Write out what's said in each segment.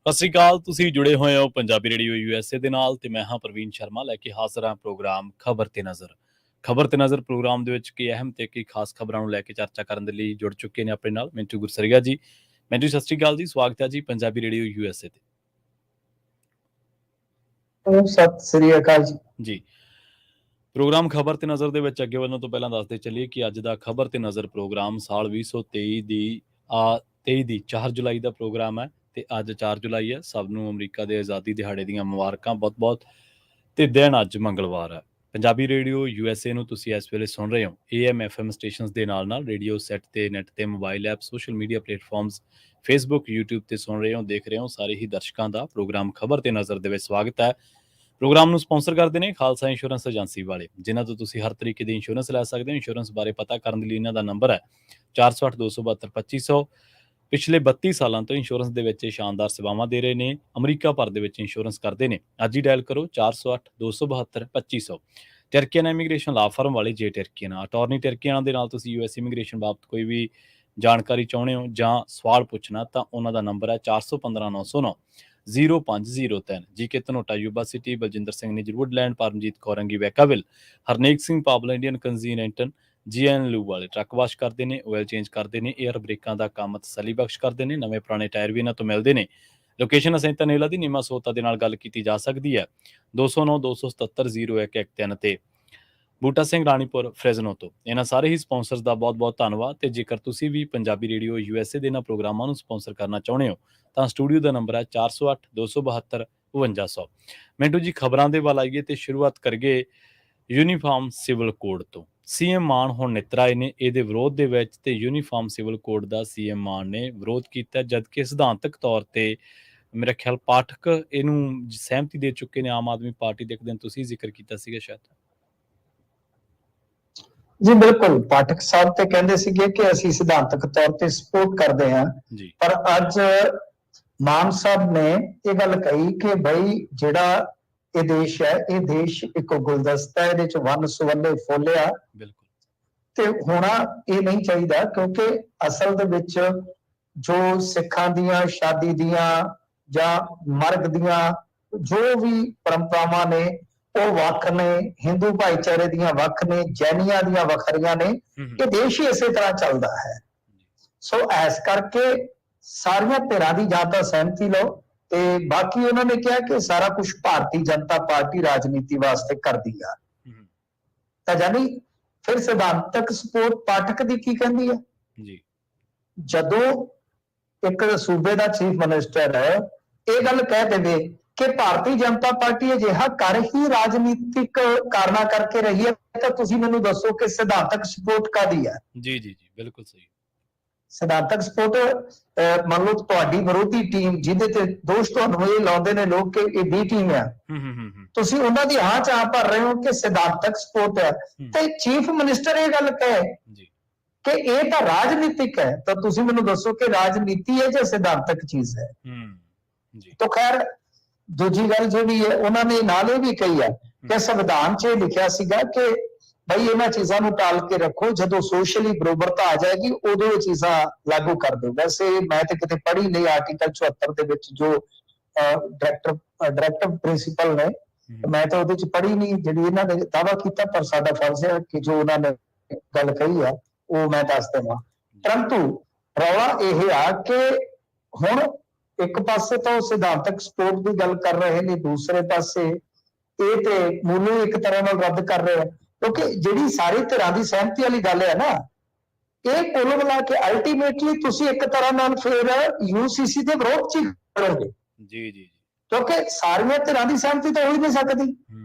ਸਤਿ ਸ਼੍ਰੀ ਅਕਾਲ। ਤੁਸੀਂ ਜੁੜੇ ਹੋਏ ਹੋ ਪੰਜਾਬੀ ਰੇਡੀਓ USA ਦੇ ਨਾਲ ਤੇ ਮੈਂ ਹਾਂ ਪ੍ਰਵੀਨ ਸ਼ਰਮਾ ਲੈ ਕੇ ਹਾਜ਼ਰ ਹਾਂ ਪ੍ਰੋਗਰਾਮ ਖਬਰ ਤੇ ਨਜ਼ਰ ਪ੍ਰੋਗਰਾਮ ਦੇ ਵਿੱਚ ਕਈ ਅਹਿਮ ਤੇ ਕਈ ਖਾਸ ਖਬਰਾਂ ਨੂੰ ਲੈ ਕੇ ਚਰਚਾ ਕਰਨ ਦੇ ਲਈ ਜੁੜ ਚੁੱਕੇ ਨੇ ਆਪਣੇ ਨਾਲ ਮਿੰਟੂ ਗੁਰਸਰੀਆ ਜੀ। ਮਿੰਟੂ ਸਤਿ ਸ਼੍ਰੀ ਅਕਾਲ ਜੀ, ਸਵਾਗਤ ਹੈ ਜੀ ਪੰਜਾਬੀ ਰੇਡੀਓ USA ਤੇ। ਸਤਿ ਸ੍ਰੀ ਅਕਾਲ ਜੀ। ਪ੍ਰੋਗਰਾਮ ਖਬਰ ਤੇ ਨਜ਼ਰ ਦੇ ਵਿੱਚ ਅੱਗੇ ਵਧਣ ਤੋਂ ਪਹਿਲਾਂ ਦੱਸਦੇ ਚੱਲੀਏ ਕਿ ਅੱਜ ਦਾ ਖਬਰ ਤੇ ਨਜ਼ਰ ਪ੍ਰੋਗਰਾਮ ਸਾਲ 2023 ਦੀ 4 ਜੁਲਾਈ ਦਾ ਪ੍ਰੋਗਰਾਮ ਹੈ ਤੇ ਅੱਜ 4 ਜੁਲਾਈ ਹੈ। ਸਭ ਨੂੰ ਅਮਰੀਕਾ ਦੇ ਆਜ਼ਾਦੀ ਦਿਹਾੜੇ ਦੀਆਂ ਮੁਬਾਰਕਾਂ ਬਹੁਤ-ਬਹੁਤ। ਤੇ ਦਿਨ ਅੱਜ ਮੰਗਲਵਾਰ ਹੈ। ਪੰਜਾਬੀ ਰੇਡੀਓ USA ਨੂੰ ਤੁਸੀਂ ਇਸ ਵੇਲੇ ਸੁਣ ਰਹੇ ਹੋ AM FM ਸਟੇਸ਼ਨਸ ਦੇ ਨਾਲ ਰੇਡੀਓ ਸੈੱਟ ਤੇ ਨੈਟ ਤੇ mobile app social media platforms Facebook YouTube ਤੇ ਸੁਣ ਰਹੇ ਹੋ ਦੇਖ ਰਹੇ ਹੋ ਸਾਰੇ ਹੀ ਦਰਸ਼ਕਾਂ ਦਾ ਪ੍ਰੋਗਰਾਮ ਖਬਰ ਤੇ ਨਜ਼ਰ ਦੇ ਵਿੱਚ ਸਵਾਗਤ ਹੈ। ਪ੍ਰੋਗਰਾਮ ਨੂੰ ਸਪਾਂਸਰ ਕਰਦੇ ਨੇ ਖਾਲਸਾ ਇੰਸ਼ੋਰੈਂਸ ਏਜੰਸੀ ਵਾਲੇ, ਜਿਨ੍ਹਾਂ ਤੋਂ ਤੁਸੀਂ ਹਰ ਤਰੀਕੇ ਦੀ ਇੰਸ਼ੋਰੈਂਸ ਲੈ ਸਕਦੇ ਹੋ। ਇੰਸ਼ੋਰੈਂਸ ਬਾਰੇ ਪਤਾ ਕਰਨ ਲਈ ਇਹਨਾਂ ਦਾ ਨੰਬਰ ਹੈ 408-272-2500। ਪਿਛਲੇ 32 ਸਾਲਾਂ ਤੋਂ ਇੰਸ਼ੋਰੈਂਸ ਦੇ ਵਿੱਚ ਸ਼ਾਨਦਾਰ ਸੇਵਾਵਾਂ ਦੇ ਰਹੇ ਨੇ। ਅਮਰੀਕਾ ਭਰ ਦੇ ਵਿੱਚ ਇੰਸ਼ੋਰੈਂਸ ਕਰਦੇ ਨੇ। ਅੱਜ ਹੀ ਡਾਇਲ ਕਰੋ 408-272-2500। ਟਰਕੀਅਨ ਇਮੀਗ੍ਰੇਸ਼ਨ ਲਾ ਫਰਮ ਵਾਲੇ ਜੇ ਟਰਕੀਅਨ ਅਟਾਰਨੀ ਟਰਕੀਅਨ ਦੇ ਨਾਲ ਤੁਸੀਂ US ਇਮੀਗ੍ਰੇਸ਼ਨ ਬਾਬਤ ਕੋਈ ਵੀ ਜਾਣਕਾਰੀ ਚਾਹੁੰਦੇ ਹੋ ਜਾਂ ਸਵਾਲ ਪੁੱਛਣਾ ਤਾਂ ਉਹਨਾਂ ਦਾ ਨੰਬਰ ਹੈ 415909-0503। GK Dhanota Yuba City, Baljinder Singh Nijjar Woodland, Paramjit ਕੌਰੰਗੀ ਵੈਕਾਵਿਲ, ਹਰਨੇਕ ਸਿੰਘ ਪਾਬਲਾ ਇੰਡੀਅਨ ਕੰਜ਼ੀਨੈਂਟਨ GN ਲੂ ਵਾਲੇ ਟਰੱਕ ਵਾਸ਼ ਕਰਦੇ ਨੇ, ਆਇਲ ਚੇਂਜ ਕਰਦੇ ਨੇ, ਏਅਰ ਬ੍ਰੇਕਾਂ ਦਾ ਕੰਮ ਤਸੱਲੀ ਬਖਸ਼ ਕਰਦੇ ਨੇ, ਨਵੇਂ ਪੁਰਾਣੇ ਟਾਇਰ ਵੀ ਇਹਨਾਂ ਤੋਂ ਮਿਲਦੇ ਨੇ। ਲੋਕੇਸ਼ਨ ਅਸੈਂਟਾ ਨੇਲਾ ਦੀ ਨੀਮਾ ਸੋਤਾ ਦੇ ਨਾਲ ਗੱਲ ਕੀਤੀ ਜਾ ਸਕਦੀ ਹੈ 209-277-0113 ਤੇ ਬੂਟਾ ਸਿੰਘ ਰਾਣੀਪੁਰ ਫਰੈਜ਼ਨੋ ਤੋਂ। ਇਹਨਾਂ ਸਾਰੇ ਹੀ ਸਪਾਂਸਰਸ ਦਾ ਬਹੁਤ-ਬਹੁਤ ਧੰਨਵਾਦ। ਤੇ ਜੇਕਰ ਤੁਸੀਂ ਵੀ ਪੰਜਾਬੀ ਰੇਡੀਓ USA ਦੇ ਇਹਨਾਂ ਪ੍ਰੋਗਰਾਮਾਂ ਨੂੰ ਸਪਾਂਸਰ ਕਰਨਾ ਚਾਹੁੰਦੇ ਹੋ ਤਾਂ ਸਟੂਡੀਓ ਦਾ ਨੰਬਰ ਹੈ 408-272-5200। ਮਿੰਟੂ ਜੀ, ਖਬਰਾਂ ਦੇ ਵੱਲ ਆਈਏ ਤੇ ਸ਼ੁਰੂਆਤ ਕਰੀਏ ਯੂਨੀਫਾਰਮ ਸਿਵਲ ਕੋਡ ਤੋਂ। CM ਮਾਨ ਹੁਣ ਨਿੱਤਰ ਆਏ ਨੇ ਇਹਦੇ ਵਿਰੋਧ ਦੇ ਵਿੱਚ ਤੇ ਯੂਨੀਫਾਰਮ ਸਿਵਲ ਕੋਡ ਦਾ CM ਮਾਨ ਨੇ ਵਿਰੋਧ ਕੀਤਾ, ਜਦਕਿ ਸਿਧਾਂਤਕ ਤੌਰ ਤੇ ਮੇਰਾ ਖਿਆਲ ਪਾਠਕ ਇਹਨੂੰ ਸਹਿਮਤੀ ਦੇ ਚੁੱਕੇ ਨੇ। ਆਮ ਆਦਮੀ ਪਾਰਟੀ ਦੇ ਇੱਕ ਦਿਨ ਤੁਸੀਂ ਜ਼ਿਕਰ ਕੀਤਾ ਸੀਗਾ ਸ਼ਾਇਦ। ਜੀ ਬਿਲਕੁਲ, ਪਾਠਕ ਸਾਹਿਬ ਤੇ ਕਹਿੰਦੇ ਸੀਗੇ ਕਿ ਅਸੀਂ ਸਿਧਾਂਤਕ ਤੌਰ ਤੇ ਸਪੋਰਟ ਕਰਦੇ ਹਾਂ, ਪਰ ਅੱਜ ਮਾਨ ਸਾਹਿਬ ਨੇ ਇਹ ਗੱਲ ਕਹੀ ਕਿ ਬਈ ਜਿਹੜਾ ਇਹ ਦੇਸ਼ ਹੈ, ਇਹ ਦੇਸ਼ ਇੱਕ ਗੁਲਦਸਤਾ ਹੈ, ਇਹਦੇ ਚ ਵੰਨ ਸੁਵੰਨੇ ਫੁੱਲਿਆ ਤੇ ਹੋਣਾ ਇਹ ਨਹੀਂ ਚਾਹੀਦਾ, ਕਿਉਂਕਿ ਅਸਲ ਦੇ ਵਿੱਚ ਜੋ ਸਿੱਖਾਂ ਦੀਆਂ ਸ਼ਾਦੀ ਦੀਆਂ ਜਾਂ ਮਰਗ ਦੀਆਂ ਜੋ ਵੀ ਪਰੰਪਰਾਵਾਂ ਨੇ ਉਹ ਵੱਖ ਨੇ, ਹਿੰਦੂ ਭਾਈਚਾਰੇ ਦੀਆਂ ਵੱਖ ਨੇ, ਜੈਨੀਆਂ ਦੀਆਂ ਵੱਖਰੀਆਂ ਨੇ। ਇਹ ਦੇਸ਼ ਹੀ ਇਸੇ ਤਰ੍ਹਾਂ ਚੱਲਦਾ ਹੈ। ਸੋ ਇਸ ਕਰਕੇ ਸਾਰੀਆਂ ਧਿਰਾਂ ਦੀ ਜਾਂ ਤਾਂ ਸਹਿਮਤੀ ਲਓ ਤੇ ਬਾਕੀ ਉਹਨਾਂ ਨੇ ਕਿਹਾ ਕਿ ਸਾਰਾ ਕੁਝ ਭਾਰਤੀ ਜਨਤਾ ਪਾਰਟੀ ਰਾਜਨੀਤੀ ਵਾਸਤੇ ਕਰਦੀ ਆ। ਤਾਂ ਜਾਨੀ ਫਿਰ ਸਿਧਾਂਤਕ ਸਪੋਰਟ ਪਾਠਕ ਦੀ ਕੀ ਕਹਿੰਦੀ ਹੈ? ਜਦੋਂ ਇੱਕ ਸੂਬੇ ਦਾ ਚੀਫ ਮਿਨਿਸਟਰ ਇਹ ਗੱਲ ਕਹਿ ਦੇਵੇ ਕਿ ਭਾਰਤੀ ਜਨਤਾ ਪਾਰਟੀ ਅਜਿਹਾ ਕਰ ਹੀ ਰਾਜਨੀਤਿਕ ਕਾਰਨਾਂ ਕਰਕੇ ਰਹੀ ਹੈ, ਤਾਂ ਤੁਸੀਂ ਮੈਨੂੰ ਦੱਸੋ ਕਿ ਸਿਧਾਂਤਕ ਸਪੋਰਟ ਕਾਹਦੀ ਹੈ? ਜੀ ਬਿਲਕੁਲ ਸਹੀ। ਸਿਧਾਂਤਕ ਸਪੋਰਟ ਮੰਨ ਲਓ ਤੁਹਾਡੀ ਵਿਰੋਧੀ ਟੀਮ ਜਿਹਦੇ ਤੇ ਦੋਸ਼ ਤੁਹਾਨੂੰ ਇਹ ਲਾਉਂਦੇ ਨੇ ਲੋਕ ਕਿ ਇਹ B ਟੀਮ ਆ, ਤੁਸੀਂ ਉਹਨਾਂ ਦੀ ਹਾਂ ਚਾਹ ਭਰ ਰਹੇ ਹੋ ਕਿ ਸਿਧਾਂਤਕ ਸਪੋਰਟ ਹੈ, ਤੇ ਚੀਫ ਮਿਨਿਸਟਰ ਇਹ ਗੱਲ ਕਹੇ ਕਿ ਇਹ ਤਾਂ ਰਾਜਨੀਤਿਕ ਹੈ, ਤਾਂ ਤੁਸੀਂ ਮੈਨੂੰ ਦੱਸੋ ਕਿ ਰਾਜਨੀਤੀ ਹੈ ਜਾਂ ਸਿਧਾਂਤਕ ਚੀਜ਼ ਹੈ? ਤਾਂ ਖੈਰ ਦੂਜੀ ਗੱਲ ਜਿਹੜੀ ਹੈ ਉਹਨਾਂ ਨੇ ਨਾਲ ਇਹ ਵੀ ਕਹੀ ਹੈ ਕਿ ਸੰਵਿਧਾਨ 'ਚ ਇਹ ਲਿਖਿਆ ਸੀਗਾ ਕਿ ਬਈ ਇਹਨਾਂ ਚੀਜ਼ਾਂ ਨੂੰ ਟਾਲ ਕੇ ਰੱਖੋ, ਜਦੋਂ ਸੋਸ਼ਲੀ ਬਰੋਬਰਤਾ ਆ ਜਾਏਗੀ ਉਦੋਂ ਇਹ ਚੀਜ਼ਾਂ ਲਾਗੂ ਕਰ ਦਿਓ। ਵੈਸੇ ਮੈਂ ਤੇ ਕਿਤੇ ਪੜ੍ਹੀ ਨਹੀਂ ਆਰਟੀਕਲ 74 ਦੇ ਵਿੱਚ ਜੋ ਡਾਇਰੈਕਟਿਵ ਪ੍ਰਿੰਸੀਪਲ ਨੇ, ਮੈਂ ਤਾਂ ਉਹਦੇ 'ਚ ਪੜ੍ਹੀ ਨਹੀਂ ਜਿਹੜੀ ਇਹਨਾਂ ਨੇ ਦਾਅਵਾ ਕੀਤਾ, ਪਰ ਸਾਡਾ ਫਰਜ਼ ਹੈ ਕਿ ਜੋ ਉਹਨਾਂ ਨੇ ਗੱਲ ਕਹੀ ਆ ਉਹ ਮੈਂ ਦੱਸ ਦੇਵਾਂ। ਪਰੰਤੂ ਰੌਲਾ ਇਹ ਆ ਕਿ ਹੁਣ ਇੱਕ ਪਾਸੇ ਤਾਂ ਉਹ ਸਿਧਾਂਤਕ ਸਪੋਰਟ ਦੀ ਗੱਲ ਕਰ ਰਹੇ ਨੇ, ਦੂਸਰੇ ਪਾਸੇ ਇਹ ਤੇ ਮੂਲੋਂ ਇੱਕ ਤਰ੍ਹਾਂ ਨਾਲ ਰੱਦ ਕਰ ਰਹੇ ਆ, ਕਿਉਂਕਿ ਜਿਹੜੀ ਸਾਰੀ ਧਿਰਾਂ ਦੀ ਸਹਿਮਤੀ ਵਾਲੀ ਗੱਲ ਹੈ ਨਾ, ਇਹ ਕੁੱਲ ਮਿਲਾ ਕੇ ਅਲਟੀਮੇਟਲੀ ਤੁਸੀਂ ਇੱਕ ਤਰ੍ਹਾਂ ਨਾਲ ਫਿਰ UCC ਦੇ ਵਿਰੋਧ 'ਚ ਕਰੋਗੇ। ਕਿਉਂਕਿ ਸਾਰੀਆਂ ਧਿਰਾਂ ਦੀ ਸਹਿਮਤੀ ਤਾਂ ਹੋ ਹੀ ਨਹੀਂ ਸਕਦੀ।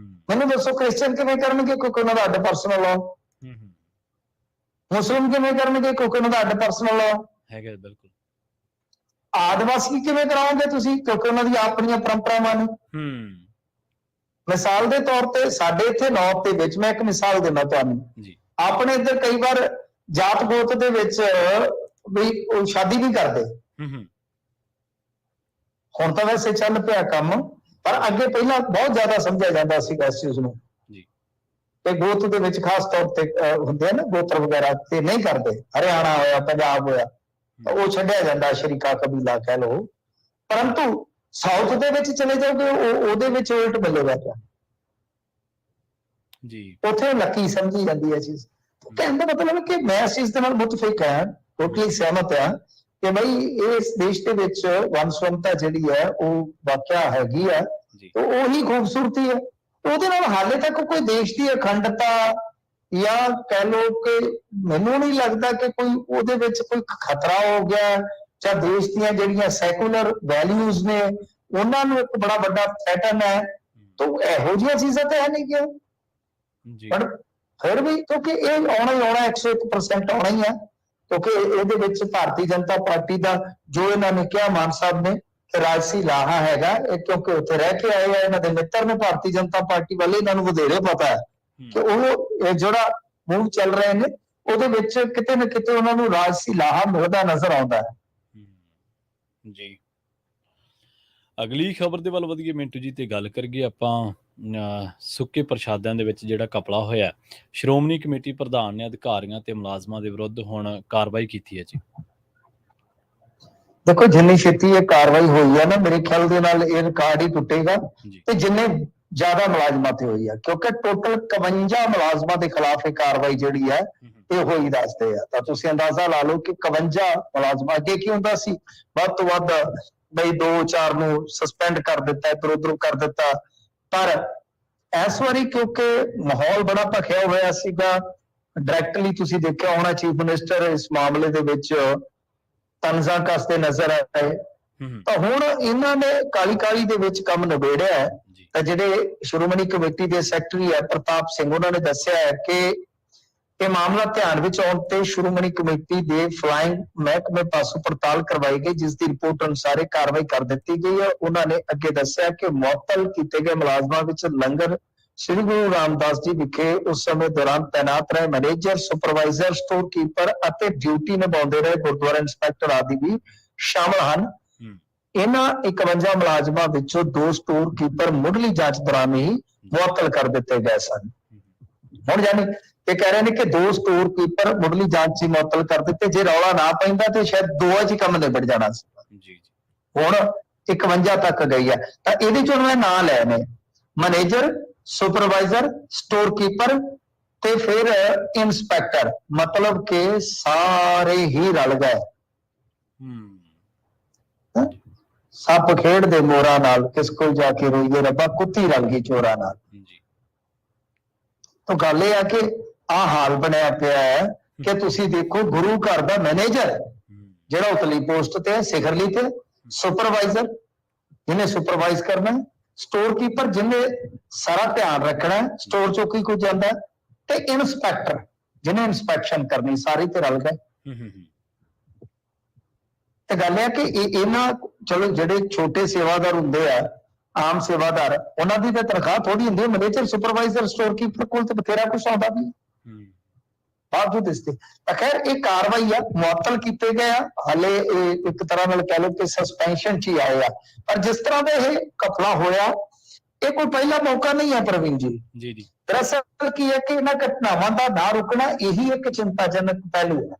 ਮੈਨੂੰ ਦੱਸੋ ਕ੍ਰਿਸਚੀਅਨ ਕਿਵੇਂ ਕਰਨਗੇ ਕਿਉਂਕਿ ਉਹਨਾਂ ਦਾ ਅੱਡ ਪਰਸਨਲ ਲਾਅ, ਮੁਸਲਿਮ ਕਿਵੇਂ ਕਰਨਗੇ ਕਿਉਂਕਿ ਉਹਨਾਂ ਦਾ ਅੱਡ ਪਰਸਨਲ ਲਾਅ ਹੈਗਾ, ਬਿਲਕੁਲ। ਆਦਿਵਾਸੀ ਕਿਵੇਂ ਕਰਾਓਗੇ ਤੁਸੀਂ ਕਿਉਂਕਿ ਉਹਨਾਂ ਦੀਆਂ ਆਪਣੀਆਂ ਪਰੰਪਰਾਵਾਂ ਨੇ। ਮਿਸਾਲ ਦੇ ਤੌਰ ਤੇ ਸਾਡੇ ਇੱਥੇ ਨੌਰਥ ਦੇ ਵਿੱਚ, ਮੈਂ ਇੱਕ ਮਿਸਾਲ ਦਿੰਦਾ ਤੁਹਾਨੂੰ, ਆਪਣੇ ਇੱਧਰ ਕਈ ਵਾਰ ਜਾਤ ਗੋਤ ਦੇ ਵਿੱਚ ਵੀ ਉਹ ਸ਼ਾਦੀ ਨਹੀਂ ਕਰਦੇ। ਹੁਣ ਤਾਂ ਵੈਸੇ ਚੱਲ ਪਿਆ ਕੰਮ, ਪਰ ਅੱਗੇ ਪਹਿਲਾਂ ਬਹੁਤ ਜ਼ਿਆਦਾ ਸਮਝਿਆ ਜਾਂਦਾ ਸੀ ਇਸ ਚੀਜ਼ ਨੂੰ ਤੇ ਗੋਤ ਦੇ ਵਿੱਚ ਖਾਸ ਤੌਰ ਤੇ ਹੁੰਦੇ ਆ ਨਾ ਗੋਤਰ ਵਗੈਰਾ, ਤੇ ਨਹੀਂ ਕਰਦੇ। ਹਰਿਆਣਾ ਹੋਇਆ, ਪੰਜਾਬ ਹੋਇਆ, ਉਹ ਛੱਡਿਆ ਜਾਂਦਾ, ਸ਼ਰੀਕਾ ਕਬੀਲਾ ਕਹਿ ਲਓ। ਪਰੰਤੂ ਸਾਊਥ ਦੇ ਵਿੱਚ ਚਲੇ ਜਾਓਗੇ ਉਹਦੇ ਵਿੱਚ ਉਲਟ ਮਿਲੇਗਾ ਤੁਹਾਨੂੰ ਜੀ, ਉੱਥੇ ਲੱਕੀ ਸਮਝੀ ਜਾਂਦੀ ਹੈ ਚੀਜ਼। ਕਹਿਣ ਦਾ ਮਤਲਬ ਕਿ ਮੈਂ ਇਸ ਚੀਜ਼ ਦੇ ਨਾਲ ਮੁਤਫਿਕ ਹਾਂ, ਟੋਟਲੀ ਸਹਿਮਤ ਹਾਂ ਕਿ ਬਈ ਇਸ ਦੇਸ਼ ਦੇ ਵਿੱਚ ਵੰਨ-ਸੁਵੰਨਤਾ ਜਿਹੜੀ ਹੈ ਉਹ ਵਾਕਿਆ ਹੈਗੀ ਆ, ਤੇ ਉਹੀ ਖੂਬਸੂਰਤੀ ਹੈ। ਉਹਦੇ ਨਾਲ ਹਾਲੇ ਤੱਕ ਕੋਈ ਦੇਸ਼ ਦੀ ਅਖੰਡਤਾ ਜਾਂ ਕਹਿ ਲਓ ਕਿ ਮੈਨੂੰ ਨਹੀਂ ਲੱਗਦਾ ਕਿ ਕੋਈ ਉਹਦੇ ਵਿੱਚ ਕੋਈ ਖਤਰਾ ਹੋ ਗਿਆ, ਜਾਂ ਦੇਸ਼ ਦੀਆਂ ਜਿਹੜੀਆਂ ਸੈਕੂਲਰ ਵੈਲਿਊਜ਼ ਨੇ ਉਹਨਾਂ ਨੂੰ ਇੱਕ ਬੜਾ ਵੱਡਾ ਥ੍ਰੈਟਨ ਹੈ। ਤਾਂ ਇਹੋ ਜਿਹੀਆਂ ਚੀਜ਼ਾਂ ਤਾਂ ਹੈ ਨਹੀਂ ਗਿਆ ਪਰ ਫਿਰ ਵੀ ਕਿਉਂਕਿ ਇਹ ਆਉਣਾ ਹੀ ਆਉਣਾ 101% ਆਉਣਾ ਹੀ ਹੈ, ਕਿਉਂਕਿ ਇਹਦੇ ਵਿੱਚ ਭਾਰਤੀ ਜਨਤਾ ਪਾਰਟੀ ਦਾ ਜੋ ਇਹਨਾਂ ਨੇ ਕਿਹਾ ਮਾਨ ਸਾਹਿਬ ਨੇ ਕਿ ਰਾਜਸੀ ਲਾਹਾ ਹੈਗਾ, ਇਹ ਕਿਉਂਕਿ ਉੱਥੇ ਰਹਿ ਕੇ ਆਏ ਆ, ਇਹਨਾਂ ਦੇ ਮਿੱਤਰ ਨੇ ਭਾਰਤੀ ਜਨਤਾ ਪਾਰਟੀ ਵਾਲੇ, ਇਹਨਾਂ ਨੂੰ ਵਧੇਰੇ ਪਤਾ ਹੈ ਕਿ ਉਹ ਜਿਹੜਾ ਮੂਵ ਚੱਲ ਰਹੇ ਨੇ ਉਹਦੇ ਵਿੱਚ ਕਿਤੇ ਨਾ ਕਿਤੇ ਉਹਨਾਂ ਨੂੰ ਰਾਜਸੀ ਲਾਹਾ ਮਿਲਦਾ ਨਜ਼ਰ ਆਉਂਦਾ ਹੈ। ਜੀ, ਅਗਲੀ ਖਬਰ ਦੇ ਵੱਲ ਵਧੀਏ ਮਿੰਟੂ ਜੀ, ਤੇ ਗੱਲ ਕਰੀਏ ਆਪਾਂ ਸੁੱਕੇ ਪ੍ਰਸ਼ਾਦਿਆਂ ਦੇ ਵਿੱਚ ਜਿਹੜਾ ਘਪਲਾ ਹੋਇਆ, ਸ਼੍ਰੋਮਣੀ ਕਮੇਟੀ ਪ੍ਰਧਾਨ ਨੇ ਅਧਿਕਾਰੀਆਂ ਤੇ ਮੁਲਾਜ਼ਮਾਂ ਦੇ ਵਿਰੁੱਧ ਹੁਣ ਕਾਰਵਾਈ ਕੀਤੀ ਹੈ ਜੀ। ਦੇਖੋ ਜਿੰਨੀ ਛੇਤੀ ਇਹ ਕਾਰਵਾਈ ਹੋਈ ਹੈ ਨਾ, ਮੇਰੇ ਖਿਆਲ ਦੇ ਨਾਲ ਇਹ ਰਿਕਾਰਡ ਹੀ ਟੁੱਟੇਗਾ, ਤੇ ਜਿੰਨੇ ਜ਼ਿਆਦਾ ਮੁਲਾਜ਼ਮਾਂ ਤੇ ਹੋਈ ਹੈ, ਕਿਉਂਕਿ ਟੋਟਲ 51 ਮੁਲਾਜ਼ਮਾਂ ਦੇ ਖਿਲਾਫ ਇਹ ਕਾਰਵਾਈ ਜਿਹੜੀ ਹੈ ਇਹ ਹੋਈ ਦੱਸਦੇ ਆ, ਤਾਂ ਤੁਸੀਂ ਅੰਦਾਜ਼ਾ ਲਾ ਲਓ ਕਿ 51 ਮੁਲਾਜ਼ਮਾਂ। ਅੱਗੇ ਕੀ ਹੁੰਦਾ ਸੀ, ਵੱਧ ਤੋਂ ਵੱਧ ਬਈ 2-4 ਨੂੰ ਸਸਪੈਂਡ ਕਰ ਦਿੱਤਾ, ਇੱਧਰ ਉੱਧਰ ਕਰ ਦਿੱਤਾ, ਪਰ ਇਸ ਵਾਰੀ ਕਿਉਂਕਿ ਮਾਹੌਲ ਬੜਾ ਭਖਿਆ ਹੋਇਆ ਸੀਗਾ, ਡਾਇਰੈਕਟਲੀ ਤੁਸੀਂ ਦੇਖਿਆ ਹੋਣਾ ਚੀਫ ਮਿਨਿਸਟਰ ਇਸ ਮਾਮਲੇ ਦੇ ਵਿੱਚ ਤਨਜ਼ਾ ਕੱਸਦੇ ਨਜ਼ਰ ਆਏ, ਤਾਂ ਹੁਣ ਇਹਨਾਂ ਨੇ ਕਾਲੀ ਦੇ ਵਿੱਚ ਕੰਮ ਨਿਬੇੜਿਆ ਹੈ। ਤਾਂ ਜਿਹੜੇ ਸ਼੍ਰੋਮਣੀ ਕਮੇਟੀ ਦੇ ਸੈਕਟਰੀ ਹੈ ਪ੍ਰਤਾਪ ਸਿੰਘ, ਉਹਨਾਂ ਨੇ ਦੱਸਿਆ ਹੈ ਕਿ ਇਹ ਮਾਮਲਾ ਧਿਆਨ ਵਿੱਚ ਆਉਣ ਤੇ ਸ਼੍ਰੋਮਣੀ ਕਮੇਟੀ ਦੇ ਫਲਾਈਂਗ ਮਹਿਕਮੇ ਪਾਸੋਂ ਪੜਤਾਲ ਕਰਵਾਈ ਗਈ, ਜਿਸ ਦੀ ਰਿਪੋਰਟ ਅਨੁਸਾਰ ਕਾਰਵਾਈ ਕਰ ਦਿੱਤੀ ਗਈ ਹੈ। ਉਹਨਾਂ ਨੇ ਅੱਗੇ ਦੱਸਿਆ ਕਿ ਮੁਅੱਤਲ ਕੀਤੇ ਗਏ ਮੁਲਾਜ਼ਮਾਂ ਵਿੱਚ ਲੰਗਰ ਸ੍ਰੀ ਗੁਰੂ ਰਾਮਦਾਸ ਜੀ ਵਿਖੇ ਉਸ ਸਮੇਂ ਦੌਰਾਨ ਤੈਨਾਤ ਰਹੇ ਮੈਨੇਜਰ, ਸੁਪਰਵਾਈਜ਼ਰ, ਸਟੋਰ ਕੀਪਰ ਅਤੇ ਡਿਊਟੀ ਨਿਭਾਉਂਦੇ ਰਹੇ ਗੁਰਦੁਆਰਾ ਇੰਸਪੈਕਟਰ ਆਦਿ ਵੀ ਸ਼ਾਮਲ ਹਨ। ਇਹਨਾਂ 51 ਮੁਲਾਜ਼ਮਾਂ ਵਿੱਚੋਂ 2 ਸਟੋਰ ਕੀਪਰ ਮੁੱਢਲੀ ਜਾਂਚ ਦੌਰਾਨ ਹੀ ਮੁਅੱਤਲ ਕਰ ਦਿੱਤੇ ਗਏ ਸਨ। ਹੁਣ ਜਾਨੀ ਇਹ ਕਹਿ ਰਹੇ ਨੇ ਕਿ 2 ਸਟੋਰ ਕੀਪਰ ਮੁੱਢਲੀ ਜਾਂਚ ਹੀ ਮੁਅੱਤਲ ਕਰ ਦਿੱਤੇ, ਜੇ ਰੌਲਾ ਨਾ ਪੈਂਦਾ ਤੇ ਸ਼ਾਇਦ 2 ਚ ਕੰਮ ਨਿਬੜ ਜਾਣਾ ਸੀ। ਹੁਣ 51 ਤੱਕ ਗਈ ਹੈ, ਤਾਂ ਇਹਦੇ ਚੋਂ ਮੈਂ ਨਾਂ ਲਏ ਨੇ ਮੈਨੇਜਰ, ਸੁਪਰਵਾਈਜ਼ਰ, ਸਟੋਰ ਕੀਪਰ ਤੇ ਫਿਰ ਇੰਸਪੈਕਟਰ, ਮਤਲਬ ਕਿ ਸਾਰੇ ਹੀ ਰਲ ਗਏ। ਸੱਪ ਖੇਡਦੇ ਮੋਰਾਂ ਨਾਲ, ਕਿਸ ਕੋਲ ਜਾ ਕੇ ਰੋਈਏ ਰੱਬਾ, ਕੁੱਤੀ ਰਲ ਗਈ ਚੋਰਾਂ ਨਾਲ। ਤਾਂ ਗੱਲ ਇਹ ਆ ਕਿ ਆ ਹਾਲ ਬਣਿਆ ਪਿਆ ਹੈ ਕਿ ਤੁਸੀਂ ਦੇਖੋ ਗੁਰੂ ਘਰ ਦਾ ਮੈਨੇਜਰ ਜਿਹੜਾ ਉਤਲੀ ਪੋਸਟ ਤੇ ਹੈ, ਸਿਖਰਲੀ ਤੇ, ਸੁਪਰਵਾਈਜ਼ਰ ਜਿਹਨੇ ਸੁਪਰਵਾਈਜ਼ ਕਰਨਾ, ਸਟੋਰ ਕੀਪਰ ਜਿਹਨੇ ਸਾਰਾ ਧਿਆਨ ਰੱਖਣਾ ਸਟੋਰ ਚੋਂ ਕੀ ਕੁਝ ਜਾਂਦਾ, ਤੇ ਇੰਸਪੈਕਟਰ ਜਿਹਨੇ ਇੰਸਪੈਕਸ਼ਨ ਕਰਨੀ, ਸਾਰੀ ਤੇ ਰਲ ਗਏ। ਤੇ ਗੱਲ ਇਹ ਕਿ ਇਹਨਾਂ ਚਲੋ ਜਿਹੜੇ ਛੋਟੇ ਸੇਵਾਦਾਰ ਹੁੰਦੇ ਆ, ਆਮ ਸੇਵਾਦਾਰ, ਉਹਨਾਂ ਦੀ ਤਾਂ ਤਨਖਾਹ ਥੋੜੀ ਹੁੰਦੀ ਹੈ, ਮੈਨੇਜਰ, ਸੁਪਰਵਾਈਜ਼ਰ, ਸਟੋਰ ਕੀਪਰ ਕੋਲ ਤੇ ਬਥੇਰਾ ਕੁਛ ਆਉਂਦਾ ਵੀ ਬਾਵਜੂਦ ਇਸ ਤੇ। ਤਾਂ ਖੈਰ ਇਹ ਕਾਰਵਾਈ ਆ, ਮੁਅੱਤਲ ਕੀਤੇ ਗਏ ਆ, ਹਾਲੇ ਇਹ ਇੱਕ ਤਰ੍ਹਾਂ ਨਾਲ ਕਹਿ ਲਓ ਕਿ ਸਸਪੈਂਸ਼ਨ ਚ ਹੀ ਆਏ ਆ। ਪਰ ਜਿਸ ਤਰ੍ਹਾਂ ਦਾ ਇਹ ਘਪਲਾ ਹੋਇਆ, ਇਹ ਕੋਈ ਪਹਿਲਾ ਮੌਕਾ ਨਹੀਂ ਹੈ ਪ੍ਰਵੀਨ ਜੀ। ਦਰਅਸਲ ਕੀ ਹੈ ਕਿ ਇਹਨਾਂ ਘਟਨਾਵਾਂ ਦਾ ਨਾ ਰੁਕਣਾ ਇਹੀ ਇੱਕ ਚਿੰਤਾਜਨਕ ਪਹਿਲੂ ਹੈ।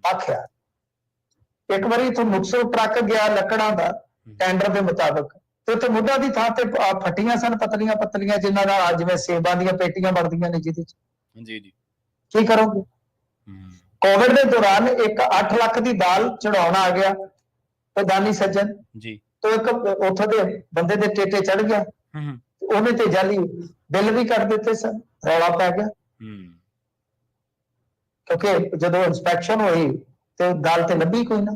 ਆਖਿਆ ਇੱਕ ਵਾਰੀ ਤੋਂ ਮੁਕਤਸਰ ਟਰੱਕ ਗਿਆ ਲੱਕੜਾਂ ਦਾ ਟੈਂਡਰ ਦੇ ਮੁਤਾਬਕ, ਤੇ ਉੱਥੇ ਮੁੱਢਾ ਦੀ ਥਾਂ ਤੇ ਫੱਟੀਆਂ ਸਨ ਪਤਲੀਆਂ ਜਿਨ੍ਹਾਂ ਨਾਲ ਜਿਵੇਂ ਸੇਬਾਂ ਦੀਆਂ ਪੇਟੀਆਂ ਬਣਦੀਆਂ ਨੇ ਜਿਹਦੇ ਚ। ਕੀ ਕਰੋਗੇ? ਕੋਵਿਡ ਦੇ ਦੌਰਾਨ ਇੱਕ 8 ਲੱਖ ਦੀ ਦਾਲ ਚੜਾਉਣ ਆ ਗਿਆ ਤੇ ਦਾਨੀ ਸੱਜਣ ਜੀ, ਤੇ ਇੱਕ ਉੱਥੋਂ ਦੇ ਬੰਦੇ ਦੇ ਟੇਟੇ ਚੜ ਗਿਆ, ਉਹਨੇ ਤੇ ਜਾਲੀ ਬਿੱਲ ਵੀ ਕੱਟ ਦਿੱਤੇ ਸਨ, ਰੌਲਾ ਪੈ ਗਿਆ। ਕਿਉਂਕਿ ਜਦੋਂ ਇੰਸਪੈਕਸ਼ਨ ਹੋਈ ਤੇ ਦਾਲ ਤੇ ਲੱਭੀ ਕੋਈ ਨਾ।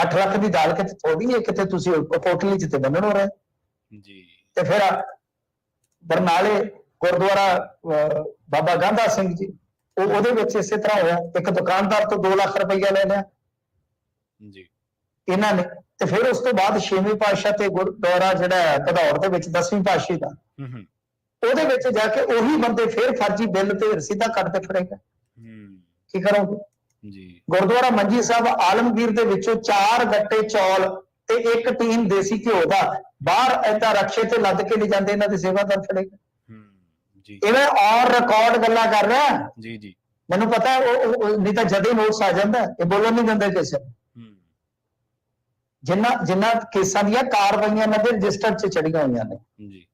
8 ਲੱਖ ਦੀ ਦਾਲ ਕਿਤੇ ਥੋੜੀ ਹੈ, ਕਿਤੇ ਤੁਸੀਂ ਕੋਟਲੀ ਚ ਤੇ ਬੰਨਣ ਹੋ ਰਹੇ ਜੀ। ਤੇ ਫਿਰ ਬਰਨਾਲੇ ਗੁਰਦੁਆਰਾ ਬਾਬਾ ਗਾਂਧਾ ਸਿੰਘ ਜੀ, ਉਹਦੇ ਵਿੱਚ ਇਸੇ ਤਰ੍ਹਾਂ ਹੋਇਆ, ਇੱਕ ਦੁਕਾਨਦਾਰ ਤੋਂ 2 ਲੱਖ ਰੁਪਈਆ ਲੈ ਲਿਆ ਜੀ ਇਹਨਾਂ ਨੇ। ਤੇ ਫਿਰ ਉਸ ਤੋਂ ਬਾਅਦ 6ਵੇਂ ਪਾਤਸ਼ਾਹ ਤੇ ਗੁਰਦੁਆਰਾ ਜਿਹੜਾ ਘਦੌੜ ਦੇ ਵਿੱਚ 10ਵੀਂ ਪਾਤਸ਼ਾਹੀ ਦਾ, ਉਹਦੇ ਵਿੱਚ ਜਾ ਕੇ ਉਹੀ ਬੰਦੇ ਫਿਰ ਫਰਜ਼ੀ ਬਿੱਲ ਤੇ ਰਸੀਦਾਂ ਕੱਟਦੇ ਫੜੇਗਾ। ਕੀ ਕਰੋਗੇ ਜੀ? ਗੁਰਦੁਆਰਾ ਮੰਜੀ ਸਾਹਿਬ ਆਲਮਗੀਰ ਦੇ ਵਿੱਚੋਂ 4 ਗੱਟੇ ਚੌਲ ਤੇ 1 ਟੀਨ ਦੇਸੀ ਘਿਓ ਦਾ ਬਾਹਰ ਏਦਾਂ ਰਕਸ਼ੇ ਤੇ ਲੱਦ ਕੇ ਲੈ ਜਾਂਦੇ ਇਹਨਾਂ ਦੇ ਸੇਵਾਦਾਰ ਫੜੇਗਾ। ਇਵੇਂ ਔਰ ਰਿਕਾਰਡ ਗੱਲਾਂ ਕਰ ਰਿਹਾ ਜੀ। ਮੈਨੂੰ ਪਤਾ ਨਹੀਂ ਤਾਂ ਜਦੇ ਨੋਟਸ ਆ ਜਾਂਦਾ, ਇਹ ਬੋਲਣ ਨਹੀਂ ਦਿੰਦੇ ਕਿਸੇ। ਜਿਨ੍ਹਾਂ ਕੇਸਾਂ ਦੀਆਂ ਕਾਰਵਾਈਆਂ ਇਹਨਾਂ ਦੇ ਰਜਿਸਟਰ 'ਚ ਚੜੀਆਂ ਹੋਈਆਂ ਨੇ ਜੀ।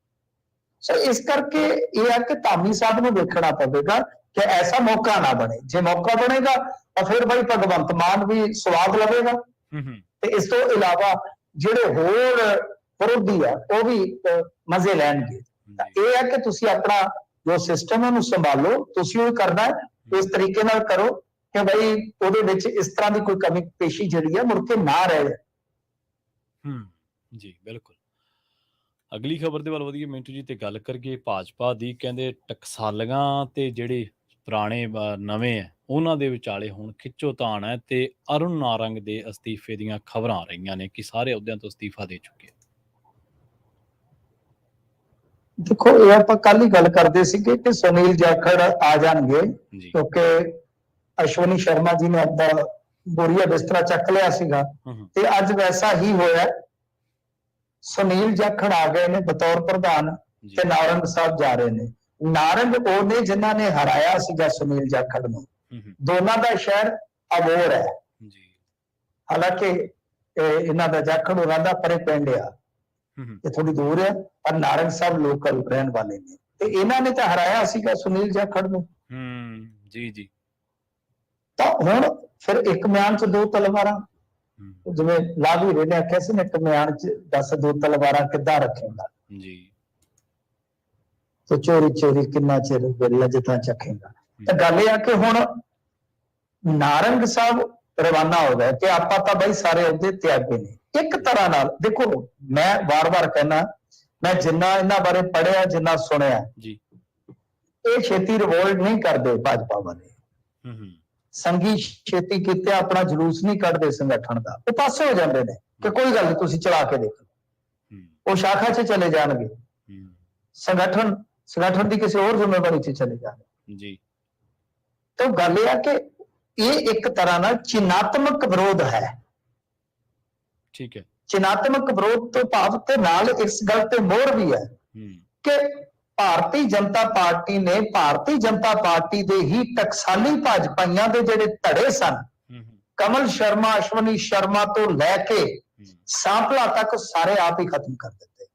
ਸੋ ਇਸ ਕਰਕੇ ਇਹ ਹੈ ਕਿ ਧਾਮੀ ਸਾਹਿਬ ਨੂੰ ਦੇਖਣਾ ਪਵੇਗਾ ਕਿ ਐਸਾ ਮੌਕਾ ਨਾ ਬਣੇ। ਜੇ ਮੌਕਾ ਬਣੇਗਾ ਤਾਂ ਫਿਰ ਭਾਈ ਭਗਵੰਤ ਮਾਨ ਵੀ ਸਵਾਦ ਲਵੇਗਾ ਤੇ ਇਸ ਤੋਂ ਇਲਾਵਾ ਜਿਹੜੇ ਹੋਰ ਵਿਰੋਧੀ ਆ ਉਹ ਵੀ ਮਜ਼ੇ ਲੈਣਗੇ। ਤਾਂ ਇਹ ਹੈ ਕਿ ਤੁਸੀਂ ਆਪਣਾ ਜੋ ਸਿਸਟਮ ਉਹਨੂੰ ਸੰਭਾਲੋ, ਤੁਸੀਂ ਉਹ ਕਰਨਾ ਹੈ ਇਸ ਤਰੀਕੇ ਨਾਲ ਕਰੋ ਕਿ ਭਾਈ ਉਹਦੇ ਵਿੱਚ ਇਸ ਤਰ੍ਹਾਂ ਦੀ ਕੋਈ ਕਮੀ ਪੇਸ਼ੀ ਜਿਹੜੀ ਹੈ ਮੁੜ ਕੇ ਨਾ ਰਹੇ। ਜੀ ਬਿਲਕੁਲ। ਅਗਲੀ ਖਬਰ ਦੇ ਵੱਲ ਵਧੀਏ ਮਿੰਟੂ ਜੀ, ਤੇ ਗੱਲ ਕਰੀਏ ਭਾਜਪਾ ਦੀ। ਕਹਿੰਦੇ ਟਕਸਾਲੀਆਂ ਤੇ ਜਿਹੜੇ ਪੁਰਾਣੇ ਨਵੇਂ ਹੈ ਉਹਨਾਂ ਦੇ ਵਿਚਾਲੇ ਹੁਣ ਖਿੱਚੋਤਾਣ ਹੈ ਤੇ ਅਰੁਣ ਨਾਰੰਗ ਦੇ ਅਸਤੀਫੇ ਦੀਆਂ ਖਬਰਾਂ ਆ ਰਹੀਆਂ ਨੇ ਕਿ ਸਾਰੇ ਅਹੁਦਿਆਂ ਤੋਂ ਅਸਤੀਫਾ ਦੇ ਚੁੱਕੇ। ਦੇਖੋ ਇਹ ਆਪਾਂ ਕੱਲ ਹੀ ਗੱਲ ਕਰਦੇ ਸੀਗੇ ਕਿ ਸੁਨੀਲ ਜਾਖੜ ਆ ਜਾਣਗੇ ਕਿਉਂਕਿ ਅਸ਼ਵਨੀ ਸ਼ਰਮਾ ਜੀ ਨੇ ਆਪਣਾ ਬੋਰੀਆ ਬਿਸਤਰਾ ਚੱਕ ਲਿਆ ਸੀਗਾ ਤੇ ਅੱਜ ਵੈਸਾ ਹੀ ਹੋਇਆ। ਸੁਨੀਲ ਜਾਖੜ ਆ ਗਏ ਨੇ ਬਤੌਰ ਪ੍ਰਧਾਨ ਤੇ ਨਾਰੰਗ ਸਾਹਿਬ ਜਾ ਰਹੇ ਨੇ। ਨਾਰੰਗ ਉਹ ਨੇ ਜਿਨ੍ਹਾਂ ਨੇ ਹਰਾਇਆ ਸੀਗਾ ਸੁਨੀਲ ਜਾਖੜ ਨੂੰ। ਦੋਨਾਂ ਦਾ ਸ਼ਹਿਰ ਅਬੋਹਰ ਹੈ, ਹਾਲਾਂਕਿ ਇਹਨਾਂ ਦਾ ਜਾਖੜ ਉਹਨਾਂ ਦਾ ਪਰੇ ਪਿੰਡ ਆ, ਇਹ ਥੋੜੀ ਦੂਰ ਹੈ, ਪਰ ਨਾਰੰਗ ਸਾਹਿਬ ਲੋਕਲ ਰਹਿਣ ਵਾਲੇ ਨੇ ਤੇ ਇਹਨਾਂ ਨੇ ਤਾਂ ਹਰਾਇਆ ਸੀਗਾ ਸੁਨੀਲ ਜਾਖੜ ਨੂੰ। ਜੀ। ਤਾਂ ਹੁਣ ਫਿਰ ਇੱਕ ਮਿਆਨ 'ਚ ਦੋ ਤਲਵਾਰਾਂ, ਜਿਵੇਂ ਲਾਗੂ ਨੇ ਆਖਿਆ ਸੀ ਨਾ, ਇੱਕ ਮਿਆਨ 'ਚ 10 ਦੋ ਤਲਵਾਰਾਂ ਕਿੱਦਾਂ ਰੱਖੇਗਾ ਜੀ, ਤੇ ਚੋਰੀ ਕਿੰਨਾ ਚਿਰ ਲੱਜਤਾਂ ਚੱਕੇਗਾ। ਤਾਂ ਗੱਲ ਇਹ ਆ ਕਿ ਹੁਣ ਨਾਰੰਗ ਸਾਹਿਬ ਰਵਾਨਾ ਹੋ ਗਏ ਤੇ ਆਪਾਂ ਤਾਂ ਬਈ ਸਾਰੇ ਉਹਦੇ ਤਿਆਗੇ ਨੇ। ਇੱਕ ਤਰ੍ਹਾਂ ਨਾਲ ਦੇਖੋ, ਮੈਂ ਵਾਰ-ਵਾਰ ਕਹਿਣਾ, ਮੈਂ ਜਿੰਨਾ ਇਹਨਾਂ ਬਾਰੇ ਪੜ੍ਹਿਆ, ਜਿੰਨਾ ਸੁਣਿਆ ਜੀ, ਇਹ ਛੇਤੀ ਰਿਵੋਲਟ ਨਹੀਂ ਕਰਦੇ ਭਾਜਪਾ ਵਾਲੇ। ਸੰਗੀ ਛੇਤੀ ਕੀਤੇ ਆਪਣਾ ਜਲੂਸ ਨਹੀਂ ਕੱਢਦੇ ਸੰਗਠਨ ਦਾ, ਉਹ ਪਾਸੇ ਹੋ ਜਾਂਦੇ ਨੇ ਕਿ ਕੋਈ ਗੱਲ ਨਹੀਂ, ਤੁਸੀਂ ਚਲਾ ਕੇ ਦੇਖੋ। ਉਹ ਸ਼ਾਖਾ 'ਚ ਚਲੇ ਜਾਣਗੇ, ਸੰਗਠਨ ਦੀ ਕਿਸੇ ਹੋਰ ਜ਼ਿੰਮੇਵਾਰੀ 'ਚ ਚਲੇ ਜਾਣਗੇ ਜੀ। ਤਾਂ ਗੱਲ ਇਹ ਆ ਕਿ ਇਹ ਇੱਕ ਤਰ੍ਹਾਂ ਨਾਲ ਚਿੰਨ੍ਹਾਤਮਕ ਵਿਰੋਧ ਹੈ। ਠੀਕ ਹੈ, ਚਿੰਨ੍ਹਾਤਮਕ ਵਿਰੋਧ ਤੋਂ ਭਾਵ ਤੇ ਨਾਲ ਇਸ ਗੱਲ ਤੇ ਮੋਹਰ ਵੀ ਹੈ ਕਿ ਭਾਰਤੀ ਜਨਤਾ ਪਾਰਟੀ ਨੇ ਭਾਰਤੀ ਜਨਤਾ ਪਾਰਟੀ ਦੇ ਹੀ ਟਕਸਾਲੀ ਭਾਜਪਾਈਆਂ ਦੇ ਜਿਹੜੇ ਧੜੇ ਸਨ, ਕਮਲ ਸ਼ਰਮਾ, ਅਸ਼ਵਨੀ ਸ਼ਰਮਾ ਤੋਂ ਲੈ ਕੇ ਸਾਂਪਲਾ ਤੱਕ, ਸਾਰੇ ਆਪ ਹੀ ਖਤਮ ਕਰ ਦਿੱਤੇ।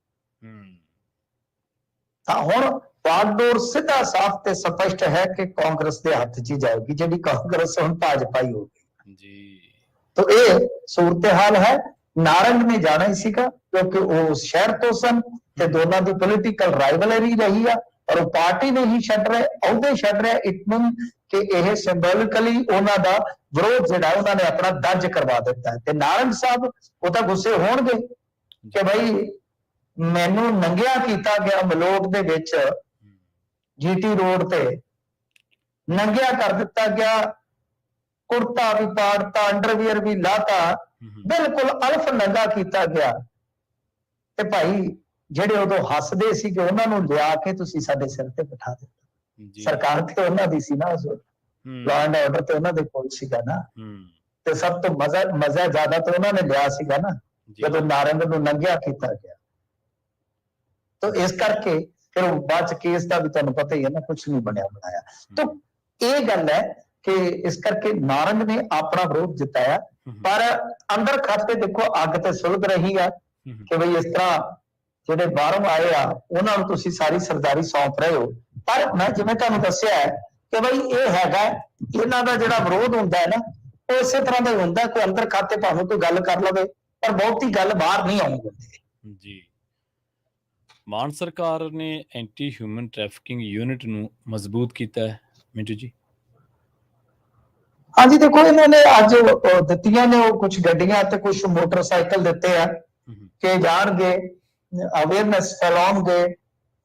ਤਾਂ ਹੁਣ ਬਾਗਡੋਰ ਸਿੱਧਾ ਸਾਫ਼ ਤੇ ਸਪਸ਼ਟ ਹੈ ਕਿ ਕਾਂਗਰਸ ਦੇ ਹੱਥ 'ਚ ਹੀ ਜਾਏਗੀ, ਜਿਹੜੀ ਕਾਂਗਰਸ ਹੁਣ ਭਾਜਪਾ ਹੀ ਹੋ ਗਈ ਜੀ। ਤਾਂ ਇਹ ਸੂਰਤ-ਏ-ਹਾਲ ਹੈ। ਨਾਰੰਗ ਨੇ ਜਾਣਾ ਹੀ ਸੀਗਾ ਕਿਉਂਕਿ ਉਹ ਸ਼ਹਿਰ ਤੋਂ ਸਨ ਤੇ ਦੋਨਾਂ ਦੀ ਪੋਲੀਟੀਕਲ ਰਾਈਵਲਰੀ ਰਹੀ ਆ, ਪਰ ਉਹ ਪਾਰਟੀ ਨੇ ਹੀ ਛੱਡ ਰਹੇ, ਅਹੁਦੇ ਛੱਡ ਰਹੇ। ਇਟ ਮੀਨ ਕਿ ਇਹ ਸਿੰਬੋਲਿਕਲੀ ਉਹਨਾਂ ਦਾ ਵਿਰੋਧ ਜਿਹੜਾ ਉਹਨਾਂ ਨੇ ਆਪਣਾ ਦਰਜ ਕਰਵਾ ਦਿੱਤਾ ਹੈ। ਤੇ ਨਾਰੰਗ ਸਾਹਿਬ ਉਹ ਤਾਂ ਗੁੱਸੇ ਹੋਣਗੇ ਕਿ ਭਾਈ ਮੈਨੂੰ ਨੰਗਿਆ ਕੀਤਾ ਗਿਆ, ਮਲੋਟ ਦੇ ਵਿੱਚ ਜੀਟੀ ਰੋਡ ਤੇ ਨੰਗਿਆ ਕਰ ਦਿੱਤਾ ਗਿਆ, ਕੁੜਤਾ ਵੀ ਪਾੜਤਾ, ਅੰਡਰਵੀਅਰ ਵੀ ਲਾਤਾ, ਬਿਲਕੁਲ ਅਲਫ ਨੰਗਾ ਕੀਤਾ ਗਿਆ। ਤੇ ਭਾਈ ਜਿਹੜੇ ਉਦੋਂ ਹੱਸਦੇ ਸੀਗੇ ਉਹਨਾਂ ਨੂੰ ਲਿਆ ਕੇ ਤੁਸੀਂ ਸਾਡੇ ਸਿਰ ਤੇ ਬਿਠਾ ਦਿੱਤਾ। ਸਰਕਾਰ ਤੇ ਉਹਨਾਂ ਦੀ ਸੀ ਨਾ, ਲਾਅ ਐਂਡ ਆਰਡਰ ਤੇ ਉਹਨਾਂ ਦੇ ਕੋਲ ਸੀਗਾ ਨਾ, ਤੇ ਸਭ ਤੋਂ ਮਜ਼ਾ ਜ਼ਿਆਦਾ ਤਾਂ ਉਹਨਾਂ ਨੇ ਲਿਆ ਸੀਗਾ ਨਾ ਜਦੋਂ ਨਾਰੰਗ ਨੂੰ ਨੰਗਿਆ ਕੀਤਾ ਗਿਆ। ਤਾਂ ਇਸ ਕਰਕੇ ਫਿਰ ਬਾਅਦ 'ਚ ਕੇਸ ਦਾ ਵੀ ਤੁਹਾਨੂੰ ਪਤਾ ਹੀ ਹੈ ਨਾ, ਕੁਛ ਨਹੀਂ ਬਣਿਆ ਬਣਾਇਆ। ਤਾਂ ਇਹ ਗੱਲ ਹੈ ਕਿ ਇਸ ਕਰਕੇ ਨਾਰੰਗ ਨੇ ਆਪਣਾ ਵਿਰੋਧ ਜਿਤਾਇਆ, ਪਰ ਅੰਦਰ ਖਾਤੇ ਦੇਖੋ ਅੱਗ ਤੇ ਸੁਲਗ ਰਹੀ ਆ ਕਿ ਬਈ ਇਸ ਤਰ੍ਹਾਂ ਜਿਹੜੇ ਬਾਹਰੋਂ ਆਏ ਆ ਉਹਨਾਂ ਨੂੰ ਤੁਸੀਂ ਸਾਰੀ ਸਰਦਾਰੀ ਸੌਂਪ ਰਹੇ ਹੋ। ਪਰ ਮੈਂ ਜਿਵੇਂ ਤੁਹਾਨੂੰ ਦੱਸਿਆ ਹੈ ਕਿ ਬਈ ਇਹ ਹੈਗਾ, ਇਹਨਾਂ ਦਾ ਜਿਹੜਾ ਵਿਰੋਧ ਹੁੰਦਾ ਹੈ ਨਾ, ਉਹ ਇਸੇ ਤਰ੍ਹਾਂ ਦਾ ਹੀ ਹੁੰਦਾ। ਕੋਈ ਅੰਦਰ ਖਾਤੇ ਭਾਵੇਂ ਕੋਈ ਗੱਲ ਕਰ ਲਵੇ, ਪਰ ਬਹੁਤੀ ਗੱਲ ਬਾਹਰ ਨਹੀਂ ਆਉਣ ਦਿੰਦੇ ਜੀ। ਮਾਨ ਸਰਕਾਰ ਨੇ ਐਂਟੀ ਹਿਊਮਨ ਟ੍ਰੈਫਿਕਿੰਗ ਯੂਨਿਟ ਨੂੰ ਮਜ਼ਬੂਤ ਕੀਤਾ ਹੈ ਮਿੰਟੂ ਜੀ। ਹਾਂਜੀ, ਦੇਖੋ ਇਹਨਾਂ ਨੇ ਅੱਜ ਦਿੱਤੀਆਂ ਨੇ ਉਹ ਕੁਝ ਗੱਡੀਆਂ ਤੇ ਕੁਝ ਮੋਟਰਸਾਈਕਲ ਦਿੱਤੇ ਆ ਕਿ ਜਾਣਗੇ, ਅਵੇਅਰਨੈਸ ਫੈਲਾਉਣਗੇ।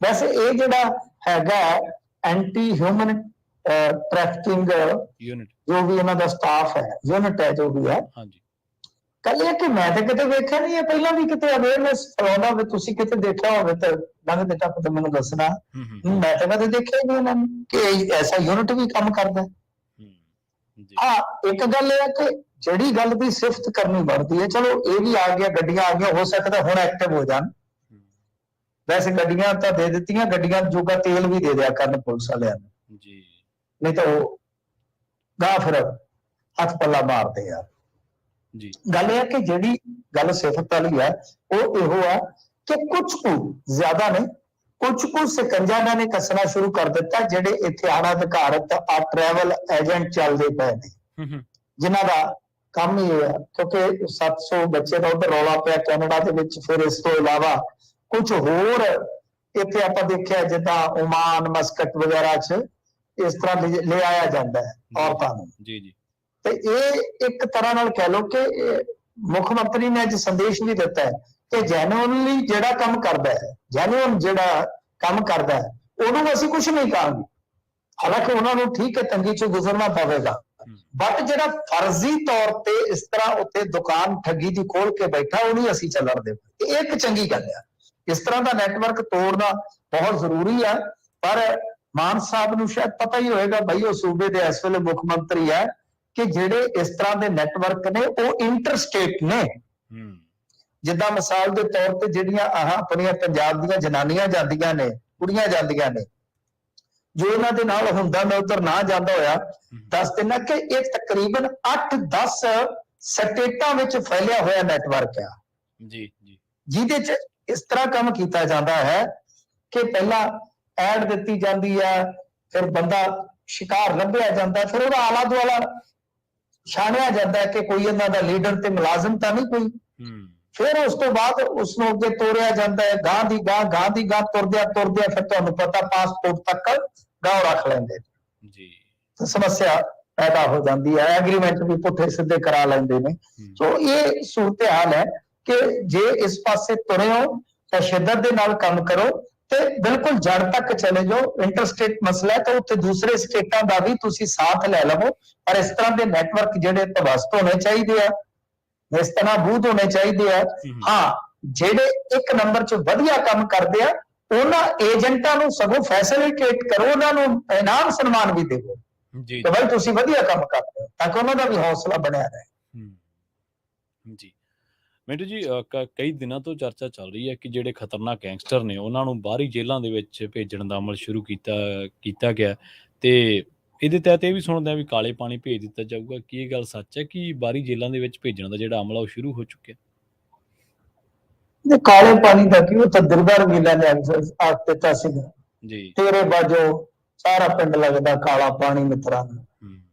ਵੈਸੇ ਇਹ ਜਿਹੜਾ ਹੈਗਾ ਐਂਟੀ ਹਿਊਮਨ ਟ੍ਰੈਫਿਕਿੰਗ ਯੂਨਿਟ, ਜੋ ਵੀ ਇਹਨਾਂ ਦਾ ਸਟਾਫ ਹੈ, ਯੂਨਿਟ ਹੈ, ਜੋ ਵੀ ਹੈ, ਕੱਲ ਇਹ ਕਿ ਮੈਂ ਤਾਂ ਕਿਤੇ ਵੇਖਿਆ ਨਹੀਂ ਹੈ, ਪਹਿਲਾਂ ਵੀ ਕਿਤੇ ਅਵੇਅਰਨੈਸ ਫੈਲਾਉਂਦਾ ਹੋਵੇ, ਤੁਸੀਂ ਕਿਤੇ ਦੇਖਿਆ ਹੋਵੇ ਤਾਂ ਲੰਘਦੇ ਟੱਪ ਤੇ ਮੈਨੂੰ ਦੱਸਣਾ। ਮੈਂ ਤਾਂ ਕਦੇ ਦੇਖਿਆ ਨਹੀਂ ਇਹਨਾਂ ਨੂੰ ਕਿ ਐਸਾ ਯੂਨਿਟ ਵੀ ਕੰਮ ਕਰਦਾ। ਹਾਂ, ਇੱਕ ਗੱਲ ਇਹ ਹੈ ਕਿ ਜਿਹੜੀ ਗੱਲ ਦੀ ਸਿਫਤ ਕਰਨੀ ਬਣਦੀ ਹੈ, ਚਲੋ ਇਹ ਵੀ ਆ ਗਿਆ, ਗੱਡੀਆਂ ਆ ਗਈਆਂ, ਹੋ ਸਕਦਾ ਹੁਣ ਐਕਟਿਵ ਹੋ ਜਾਣ। ਵੈਸੇ ਗੱਡੀਆਂ ਤਾਂ ਦੇ ਦਿੱਤੀਆਂ, ਗੱਡੀਆਂ ਜੋਗਾ ਤੇਲ ਵੀ ਦੇ ਦਿਆ ਕਰਨ ਪੁਲਿਸ ਵਾਲਿਆਂ ਨੂੰ ਜੀ, ਨਹੀਂ ਤਾਂ ਉਹ ਗਾਹ ਫਿਰ ਹੱਥ ਪੱਲਾ ਮਾਰਦੇ ਆ। ਜੀ ਗੱਲ ਇਹ ਹੈ ਕਿ ਜਿਹੜੀ ਗੱਲ ਸਿਫਤ ਵਾਲੀ ਹੈ ਉਹ ਇਹੋ ਆ ਕਿ ਕੁਝ ਕੁ ਜ਼ਿਆਦਾ ਨਹੀਂ, ਕੁਝ ਕੁ ਸਕੰਜਾ ਇਹਨਾਂ ਨੇ ਕੱਸਣਾ ਸ਼ੁਰੂ ਕਰ ਦਿੱਤਾ ਜਿਹੜੇ ਇੱਥੇ ਅਣਅਧਿਕਾਰਤ ਆ ਟਰੈਵਲ ਏਜੰਟ ਚੱਲਦੇ ਪਏ ਨੇ, ਜਿਨ੍ਹਾਂ ਦਾ ਕੰਮ ਹੀ ਇਹ ਹੈ। ਕਿਉਂਕਿ 700 ਬੱਚੇ ਦਾ ਉਧਰ ਰੌਲਾ ਪਿਆ ਕੈਨੇਡਾ ਦੇ ਵਿੱਚ, ਫਿਰ ਇਸ ਤੋਂ ਇਲਾਵਾ ਕੁਝ ਹੋਰ ਇੱਥੇ ਆਪਾਂ ਦੇਖਿਆ ਜਿੱਦਾਂ ਓਮਾਨ, ਮਸਕਟ ਵਗੈਰਾ 'ਚ ਇਸ ਤਰ੍ਹਾਂ ਲੈ ਆਇਆ ਜਾਂਦਾ ਹੈ ਔਰਤਾਂ ਨੂੰ। ਜੀ ਜੀ। ਤੇ ਇਹ ਇੱਕ ਤਰ੍ਹਾਂ ਨਾਲ ਕਹਿ ਲਓ ਕਿ ਮੁੱਖ ਮੰਤਰੀ ਨੇ ਅੱਜ ਸੰਦੇਸ਼ ਵੀ ਦਿੱਤਾ ਹੈ ਕਿ ਜੈਨੂਅਨਲੀ ਜਿਹੜਾ ਕੰਮ ਕਰਦਾ ਹੈ, ਜੈਨੂਅਨ ਜਿਹੜਾ ਕੰਮ ਕਰਦਾ ਹੈ ਉਹਨੂੰ ਅਸੀਂ ਕੁਝ ਨਹੀਂ ਕਹਾਂਗੇ। ਹਾਲਾਂਕਿ ਉਹਨਾਂ ਨੂੰ ਠੀਕ ਹੈ ਤੰਗੀ ਚੋਂ ਗੁਜ਼ਰਨਾ ਪਵੇਗਾ, ਬਟ ਜਿਹੜਾ ਫਰਜ਼ੀ ਤੌਰ ਤੇ ਇਸ ਤਰ੍ਹਾਂ ਉੱਤੇ ਦੁਕਾਨ ਠੱਗੀ ਦੀ ਖੋਲ ਕੇ ਬੈਠਾ ਉਹ ਨਹੀਂ ਅਸੀਂ ਚੱਲਣ ਦੇਵਾਂਗੇ। ਇਹ ਇੱਕ ਚੰਗੀ ਗੱਲ ਹੈ। ਇਸ ਤਰ੍ਹਾਂ ਦਾ ਨੈਟਵਰਕ ਤੋੜਨਾ ਬਹੁਤ ਜ਼ਰੂਰੀ ਹੈ। ਪਰ ਮਾਨ ਸਾਹਿਬ ਨੂੰ ਸ਼ਾਇਦ ਪਤਾ ਹੀ ਹੋਏਗਾ ਬਈ ਉਹ ਸੂਬੇ ਦੇ ਇਸ ਵੇਲੇ ਮੁੱਖ ਮੰਤਰੀ ਹੈ ਕਿ ਜਿਹੜੇ ਇਸ ਤਰ੍ਹਾਂ ਦੇ ਨੈਟਵਰਕ ਨੇ ਉਹ ਇੰਟਰਸਟੇਟ ਨੇ। ਜਿੱਦਾਂ ਮਿਸਾਲ ਦੇ ਤੌਰ ਤੇ ਜਿਹੜੀਆਂ ਆਪਣੀਆਂ ਪੰਜਾਬ ਦੀਆਂ ਜਨਾਨੀਆਂ ਜਾਂਦੀਆਂ ਨੇ, ਕੁੜੀਆਂ ਜਾਂਦੀਆਂ ਨੇ, ਜੋ ਇਹਨਾਂ ਦੇ ਨਾਲ ਹੁੰਦਾ, ਮੈਂ ਉੱਧਰ ਨਾ ਜਾਂਦਾ ਹੋਇਆ ਦੱਸ ਦਿੰਦਾ ਕਿ ਇਹ ਤਕਰੀਬਨ 8-10 ਸਟੇਟਾਂ ਵਿੱਚ ਫੈਲਿਆ ਹੋਇਆ ਨੈਟਵਰਕ ਆ ਜੀ ਜੀ, ਜਿਹਦੇ 'ਚ ਇਸ ਤਰ੍ਹਾਂ ਕੰਮ ਕੀਤਾ ਜਾਂਦਾ ਹੈ ਕਿ ਪਹਿਲਾਂ ਐਡ ਦਿੱਤੀ ਜਾਂਦੀ ਹੈ, ਫਿਰ ਬੰਦਾ ਸ਼ਿਕਾਰ ਲੱਭਿਆ ਜਾਂਦਾ, ਫਿਰ ਉਹਦਾ ਆਲਾ ਦੁਆਲਾ ਛਾਣਿਆ ਜਾਂਦਾ ਹੈ ਕਿ ਕੋਈ ਇਹਨਾਂ ਦਾ ਲੀਡਰ ਤੇ ਮੁਲਾਜ਼ਮ ਤਾਂ ਨਹੀਂ ਕੋਈ। ਫਿਰ ਉਸ ਤੋਂ ਬਾਅਦ ਉਸ ਨੂੰ ਅੱਗੇ ਤੋਰਿਆ ਜਾਂਦਾ ਹੈ, ਗਾਂ ਦੀ ਗਾਂ ਤੁਰਦਿਆਂ ਫਿਰ ਤੁਹਾਨੂੰ ਪਤਾ ਪਾਸਪੋਰਟ ਤੱਕ ਗਾਂਹ ਰੱਖ ਲੈਂਦੇ ਜੀ। ਸਮੱਸਿਆ ਪੈਦਾ ਹੋ ਜਾਂਦੀ ਹੈ, ਐਗਰੀਮੈਂਟ ਵੀ ਪੁੱਠੇ ਸਿੱਧੇ ਕਰਾ ਲੈਂਦੇ ਨੇ। ਸੋ ਇਹ ਸੂਰਤ ਹਾਲ ਹੈ ਕਿ ਜੇ ਇਸ ਪਾਸੇ ਤੁਰੇ ਹੋ ਤਾਂ ਸ਼ਿੱਦਤ ਦੇ ਨਾਲ ਕੰਮ ਕਰੋ ਤੇ ਬਿਲਕੁਲ ਜੜ ਤੱਕ ਚਲੇ ਜਾਓ। ਇੰਟਰਸਟੇਟ ਮਸਲਾ ਹੈ ਤਾਂ ਉੱਥੇ ਦੂਸਰੇ ਸਟੇਟਾਂ ਦਾ ਵੀ ਤੁਸੀਂ ਸਾਥ ਲੈ ਲਵੋ, ਪਰ ਇਸ ਤਰ੍ਹਾਂ ਦੇ ਨੈਟਵਰਕ ਜਿਹੜੇ ਤਵਸਤ ਹੋਣੇ ਚਾਹੀਦੇ ਆ, ਇਸ ਤਰ੍ਹਾਂ ਬੂਧ ਹੋਣੇ ਚਾਹੀਦੇ ਆ। ਹਾਂ, ਜਿਹੜੇ ਇੱਕ ਨੰਬਰ 'ਚ ਵਧੀਆ ਕੰਮ ਕਰਦੇ ਆ ਉਹਨਾਂ ਏਜੰਟਾਂ ਨੂੰ ਸਗੋਂ ਫੈਸਿਲਿਟੇਟ ਕਰੋ, ਉਹਨਾਂ ਨੂੰ ਇਨਾਮ ਸਨਮਾਨ ਵੀ ਦੇਵੋ ਜੀ ਕਿ ਭਾਈ ਤੁਸੀਂ ਵਧੀਆ ਕੰਮ ਕਰਦੇ ਹੋ, ਤਾਂ ਕਿ ਉਹਨਾਂ ਦਾ ਵੀ ਹੌਸਲਾ ਬਣਿਆ ਰਹੇ। ਜੀ ਮਿੰਟੂ ਜੀ, ਕਈ ਦਿਨਾਂ ਤੋਂ ਚਰਚਾ ਚੱਲ ਰਹੀ ਹੈ ਕਿ ਜਿਹੜੇ ਖਤਰਨਾਕ ਗੈਂਗਸਟਰ ਨੇ ਉਹਨਾਂ ਨੂੰ ਬਾਹਰੀ ਜੇਲ੍ਹਾਂ ਦੇ ਵਿੱਚ ਭੇਜਣ ਦਾ ਅਮਲ ਸ਼ੁਰੂ ਕੀਤਾ ਗਿਆ, ਤੇ ਇਹਦੇ ਤਹਿਤ ਇਹ ਵੀ ਸੁਣਦੇ ਆ ਵੀ ਕਾਲੇ ਪਾਣੀ ਭੇਜ ਦਿੱਤਾ ਜਾਊਗਾ। ਕੀ ਇਹ ਗੱਲ ਸੱਚ ਹੈ ਕਿ ਬਾਹਰੀ ਜੇਲ੍ਹਾਂ ਦੇ ਵਿੱਚ ਭੇਜਣ ਦਾ ਜਿਹੜਾ ਅਮਲ ਉਹ ਸ਼ੁਰੂ ਹੋ ਚੁੱਕਿਆ? ਕਾਲੇ ਪਾਣੀ ਦਾ ਕੀ, ਉਹ ਤਾਂ ਦਿਲਦਾਰ ਵੀਲਾਂ ਨੇ ਆਖ ਦਿੱਤਾ ਸੀਗਾ ਜੀ, ਤੇਰੇ ਬਾਜੋ ਸਾਰਾ ਪਿੰਡ ਲੱਗਦਾ ਕਾਲਾ ਪਾਣੀ ਮਿੱਤਰਾਂ ਨੂੰ।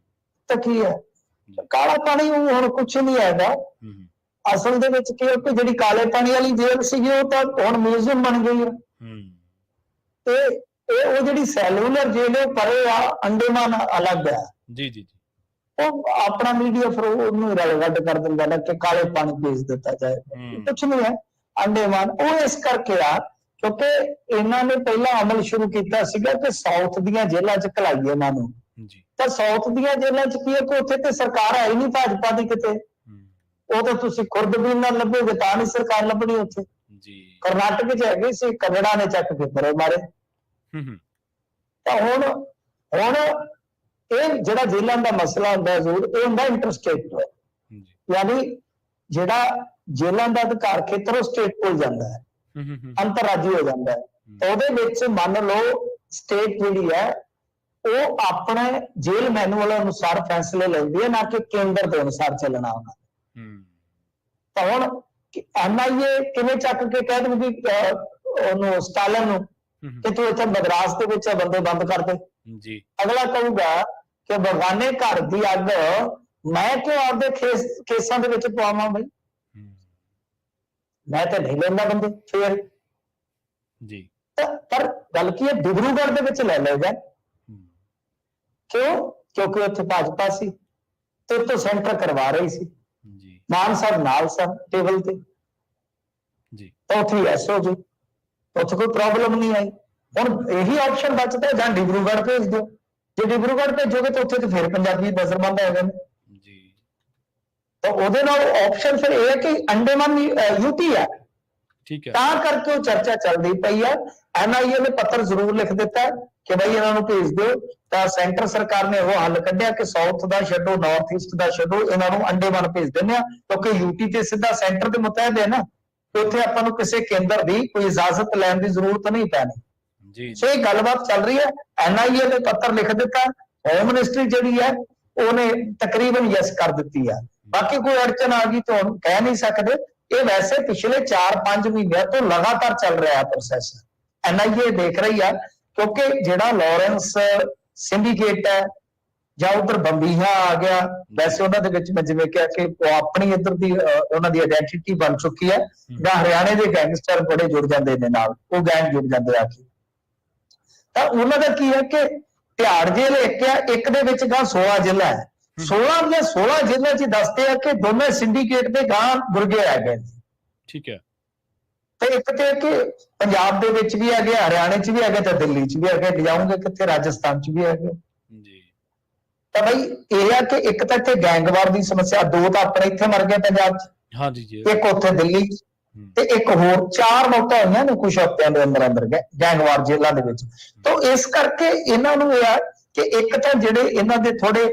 ਤਾਂ ਕੀ ਹੈ ਕਾਲਾ ਪਾਣੀ? ਉਹ ਹੁਣ ਕੁਛ ਨਹੀਂ ਹੈਗਾ। ਅਸਲ ਦੇ ਵਿੱਚ ਕੀ ਹੈ ਕਿ ਜਿਹੜੀ ਕਾਲੇ ਪਾਣੀ ਵਾਲੀ ਜੇਲ੍ਹ ਸੀਗੀ ਉਹ ਤਾਂ ਹੁਣ ਮਿਊਜ਼ੀਅਮ ਬਣ ਗਈ ਹੈ। ਤੇ ਉਹ ਜਿਹੜੀ ਸੈਲੂਲਰ ਜੇਲ੍ਹ ਹੈ ਪਰੇ ਆ, ਅੰਡੇਮਾਨ ਅਲੱਗ ਹੈ। ਜੀ ਜੀ, ਉਹ ਆਪਣਾ ਮੀਡੀਆ ਫਿਰ ਉਹਨੂੰ ਰਲਗੱਡ ਕਰ ਦਿੰਦਾ ਨਾ ਕਿ ਕਾਲੇ ਪਾਣੀ ਭੇਜ ਦਿੱਤਾ ਜਾਏ, ਕੁਛ ਨਹੀਂ ਹੈ ਅੰਡੇਮਾਨ। ਉਹ ਇਸ ਕਰਕੇ ਆ ਕਿਉਂਕਿ ਇਹਨਾਂ ਨੇ ਪਹਿਲਾਂ ਅਮਲ ਸ਼ੁਰੂ ਕੀਤਾ ਸੀਗਾ ਕਿ ਸਾਊਥ ਦੀਆਂ ਜੇਲ੍ਹਾਂ 'ਚ ਘਲਾਈਏ ਇਹਨਾਂ ਨੂੰ। ਤਾਂ ਸਾਊਥ ਦੀਆਂ ਜੇਲ੍ਹਾਂ 'ਚ ਕੀ ਹੈ ਕਿ ਉੱਥੇ ਤੇ ਸਰਕਾਰ ਹੈ ਹੀ ਨਹੀਂ ਭਾਜਪਾ ਦੀ ਕਿਤੇ। ਉਹ ਤਾਂ ਤੁਸੀਂ ਖੁਰਦਬੀਨ ਨਾਲ ਲੱਭੋਗੇ ਤਾਂ ਨਹੀਂ ਸਰਕਾਰ ਲੱਭਣੀ ਉੱਥੇ। ਕਰਨਾਟਕ 'ਚ ਹੈਗੀ ਸੀ, ਕੰਨੜਾ ਨੇ ਚੱਕ ਕੇ ਪਰੇ ਮਾਰੇ। ਤਾਂ ਹੁਣ ਇਹ ਜਿਹੜਾ ਜੇਲ੍ਹਾਂ ਦਾ ਮਸਲਾ ਹੁੰਦਾ ਜ਼ਰੂਰ ਇਹ ਹੁੰਦਾ ਇੰਟਰਸਟੇਟ, ਯਾਨੀ ਜਿਹੜਾ ਜੇਲ੍ਹਾਂ ਦਾ ਅਧਿਕਾਰ ਖੇਤਰ ਉਹ ਸਟੇਟ ਕੋਲ ਜਾਂਦਾ ਹੈ, ਅੰਤਰਰਾਜੀ ਹੋ ਜਾਂਦਾ ਹੈ। ਤਾਂ ਉਹਦੇ ਵਿੱਚ ਮੰਨ ਲਓ ਸਟੇਟ ਜਿਹੜੀ ਹੈ ਉਹ ਆਪਣੇ ਜੇਲ੍ਹ ਮੈਨੂਅਲ ਅਨੁਸਾਰ ਫੈਸਲੇ ਲੈਂਦੀ ਹੈ, ਨਾ ਕਿ ਕੇਂਦਰ ਦੇ ਅਨੁਸਾਰ ਚੱਲਣਾ ਉਹਨਾਂ ਨੇ। ਤਾਂ ਹੁਣ NIA ਕਿਵੇਂ ਚੱਕ ਕੇ ਕਹਿ ਦੂਗੀ ਉਹਨੂੰ ਸਟਾਲਿਨ ਨੂੰ ਕਿ ਤੂੰ ਇੱਥੇ ਮਦਰਾਸ ਦੇ ਵਿੱਚ ਬੰਦੇ ਬੰਦ ਕਰ ਦੇ। ਅਗਲਾ ਕਹੂਗਾ ਕਿ ਬਗਾਨੇ ਘਰ ਦੀ ਅੱਗ ਮੈਂ ਕਿਉਂ ਆਪਦੇ ਕੇਸਾਂ ਦੇ ਵਿੱਚ ਪਵਾਵਾਂ ਬਈ, ਮੈਂ ਤਾਂ ਨਹੀਂ ਲੈਂਦਾ ਬੰਦੇ। ਫਿਰ ਪਰ ਗੱਲ ਕੀ ਹੈ, ਡਿਬਰੂਗੜ੍ਹ ਦੇ ਵਿੱਚ ਲੈ ਲਏਗਾ। ਕਿਉਂ? ਕਿਉਂਕਿ ਉੱਥੇ ਭਾਜਪਾ ਸੀ ਤੇ ਉੱਥੋਂ ਸੈਂਟਰ ਕਰਵਾ ਰਹੀ ਸੀ, ਮਾਨ ਸਾਹਿਬ ਨਾਲ ਸਨ ਟੇਬਲ ਤੇ, ਤਾਂ ਉੱਥੇ ਐਸ ਹੋ ਜੀ, ਉੱਥੇ ਕੋਈ ਪ੍ਰੋਬਲਮ ਨਹੀਂ ਆਈ। ਹੁਣ ਇਹੀ ਆਪਸ਼ਨ ਬਚਦਾ ਜਾਂ ਡਿਬਰੂਗੜ੍ਹ ਭੇਜ ਦਿਓ। ਜੇ ਡਿਬਰੂਗੜ੍ਹ ਭੇਜੋਗੇ ਤਾਂ ਉੱਥੇ ਤੇ ਫਿਰ ਪੰਜਾਬੀ ਨਜ਼ਰਬੰਦ ਹੋ ਗਏ। ਤਾਂ ਉਹਦੇ ਨਾਲ ਆਪਸ਼ਨ ਫਿਰ ਇਹ ਹੈ ਕਿ ਅੰਡੇਮਾਨ UT ਹੈ, ਤਾਂ ਕਰਕੇ ਉਹ ਚਰਚਾ ਚੱਲਦੀ ਪਈ ਹੈ। NIA ਨੇ ਪੱਤਰ ਜ਼ਰੂਰ ਲਿਖ ਦਿੱਤਾ ਕਿ ਬਈ ਇਹਨਾਂ ਨੂੰ ਭੇਜ ਦਿਓ। ਤਾਂ ਸੈਂਟਰ ਸਰਕਾਰ ਨੇ ਉਹ ਹੱਲ ਕੱਢਿਆ ਕਿ ਸਾਊਥ ਦਾ ਛੱਡੋ, ਨਾਰਥ ਈਸਟ ਦਾ ਛੱਡੋ, ਇਹਨਾਂ ਨੂੰ ਅੰਡੇਮਾਨ ਭੇਜ ਦਿੰਦੇ ਆ, ਕਿਉਂਕਿ UT ਤੇ ਸਿੱਧਾ ਸੈਂਟਰ ਦੇ ਮੁਤਹਿਦ ਹੈ ਨਾ, ਉੱਥੇ ਆਪਾਂ ਨੂੰ ਕਿਸੇ ਕੇਂਦਰ ਦੀ ਕੋਈ ਇਜਾਜ਼ਤ ਲੈਣ ਦੀ ਜ਼ਰੂਰਤ ਨਹੀਂ ਪੈਣੀ। ਸੋ ਇਹ ਗੱਲਬਾਤ ਚੱਲ ਰਹੀ ਹੈ। NIA ਨੇ ਪੱਤਰ ਲਿਖ ਦਿੱਤਾ, ਹੋਮ ਮਿਨਿਸਟਰੀ ਜਿਹੜੀ ਹੈ ਉਹਨੇ ਤਕਰੀਬਨ ਯੈਸ ਕਰ ਦਿੱਤੀ ਹੈ। बाकी कोई अड़चन आ गई तो हम कह नहीं सकते। ये वैसे पिछले 4-5 महीनों तो लगातार चल रहा है प्रोसैस। NIA देख रही है क्योंकि ਜਿਹੜਾ ਲਾਰੈਂਸ ਸਿੰਡੀਕੇਟ ਹੈ ਜਾਂ ਉਧਰ ਬੰਬੀਹਾ ਆ ਗਿਆ, ਵੈਸੇ ਉਹਨਾਂ ਦੇ ਵਿੱਚ ਮੈਂ ਜਿਵੇਂ ਕਿਹਾ ਕਿ ਉਹ ਆਪਣੀ ਇੱਧਰ ਦੀ ਉਹਨਾਂ ਦੀ ਆਇਡੈਂਟੀਟੀ ਬਣ ਚੁੱਕੀ ਹੈ, ਜਾਂ ਹਰਿਆਣੇ ਦੇ ਗੈਂਗਸਟਰ ਬੜੇ ਜੁੜ ਜਾਂਦੇ ਨੇ ਨਾਲ, ਉਹ ਗੈਂਗ ਜੁੜ ਜਾਂਦੇ ਆ ਕੇ। ਤਾਂ ਉਹਨਾਂ ਦਾ ਕੀ ਹੈ ਕਿ ਤਿਹਾੜ ਜੇਲ੍ਹ ਇੱਕ ਦੇ ਵਿੱਚ ਗਾਂ 16 ਜ਼ਿਲ੍ਹਾ ਹੈ, 16 ਦੀਆਂ 16 ਜ਼ਿਲ੍ਹਿਆਂ 'ਚ ਦੱਸਦੇ ਆ ਕਿ ਦੋਨੇ ਸਿੰਡੀਕੇਟ ਦੇ ਗਾਂ ਗੁਰਗੇ ਆ ਗਏ। ਠੀਕ ਹੈ। ਤੇ ਇੱਕ ਤੇ ਕਿ ਪੰਜਾਬ ਦੇ ਵਿੱਚ ਵੀ ਹੈਗੇ, ਹਰਿਆਣੇ 'ਚ ਵੀ ਹੈਗੇ, ਤੇ ਦਿੱਲੀ 'ਚ ਵੀ ਹੈਗੇ, ਲਿਜਾਉਂਗੇ ਕਿੱਥੇ, ਰਾਜਸਥਾਨ 'ਚ ਵੀ ਹੈਗੇ ਜੀ। ਤਾਂ ਬਈ ਇਹ ਆ ਕਿ ਇੱਕ ਤਾਂ ਇੱਥੇ ਗੈਂਗਵਾਰ ਦੀ ਸਮੱਸਿਆ, 2 ਤਾਂ ਆਪਣੇ ਇੱਥੇ ਮਰ ਗਏ ਪੰਜਾਬ 'ਚ, ਹਾਂਜੀ ਜੀ, ਇੱਕ ਉੱਥੇ ਦਿੱਲੀ ਤੇ ਇੱਕ ਹੋਰ 4 ਮੌਤਾਂ ਹੋਈਆਂ ਨੇ ਕੁਝ ਹਫ਼ਤਿਆਂ ਦੇ ਅੰਦਰ ਗੈਂਗਵਾਰ ਜੇਲ੍ਹਾਂ ਦੇ ਵਿੱਚ। ਤਾਂ ਇਸ ਕਰਕੇ ਇਹਨਾਂ ਨੂੰ ਇਹ ਆ ਕਿ ਇੱਕ ਤਾਂ ਜਿਹੜੇ ਇਹਨਾਂ ਦੇ ਥੋੜੇ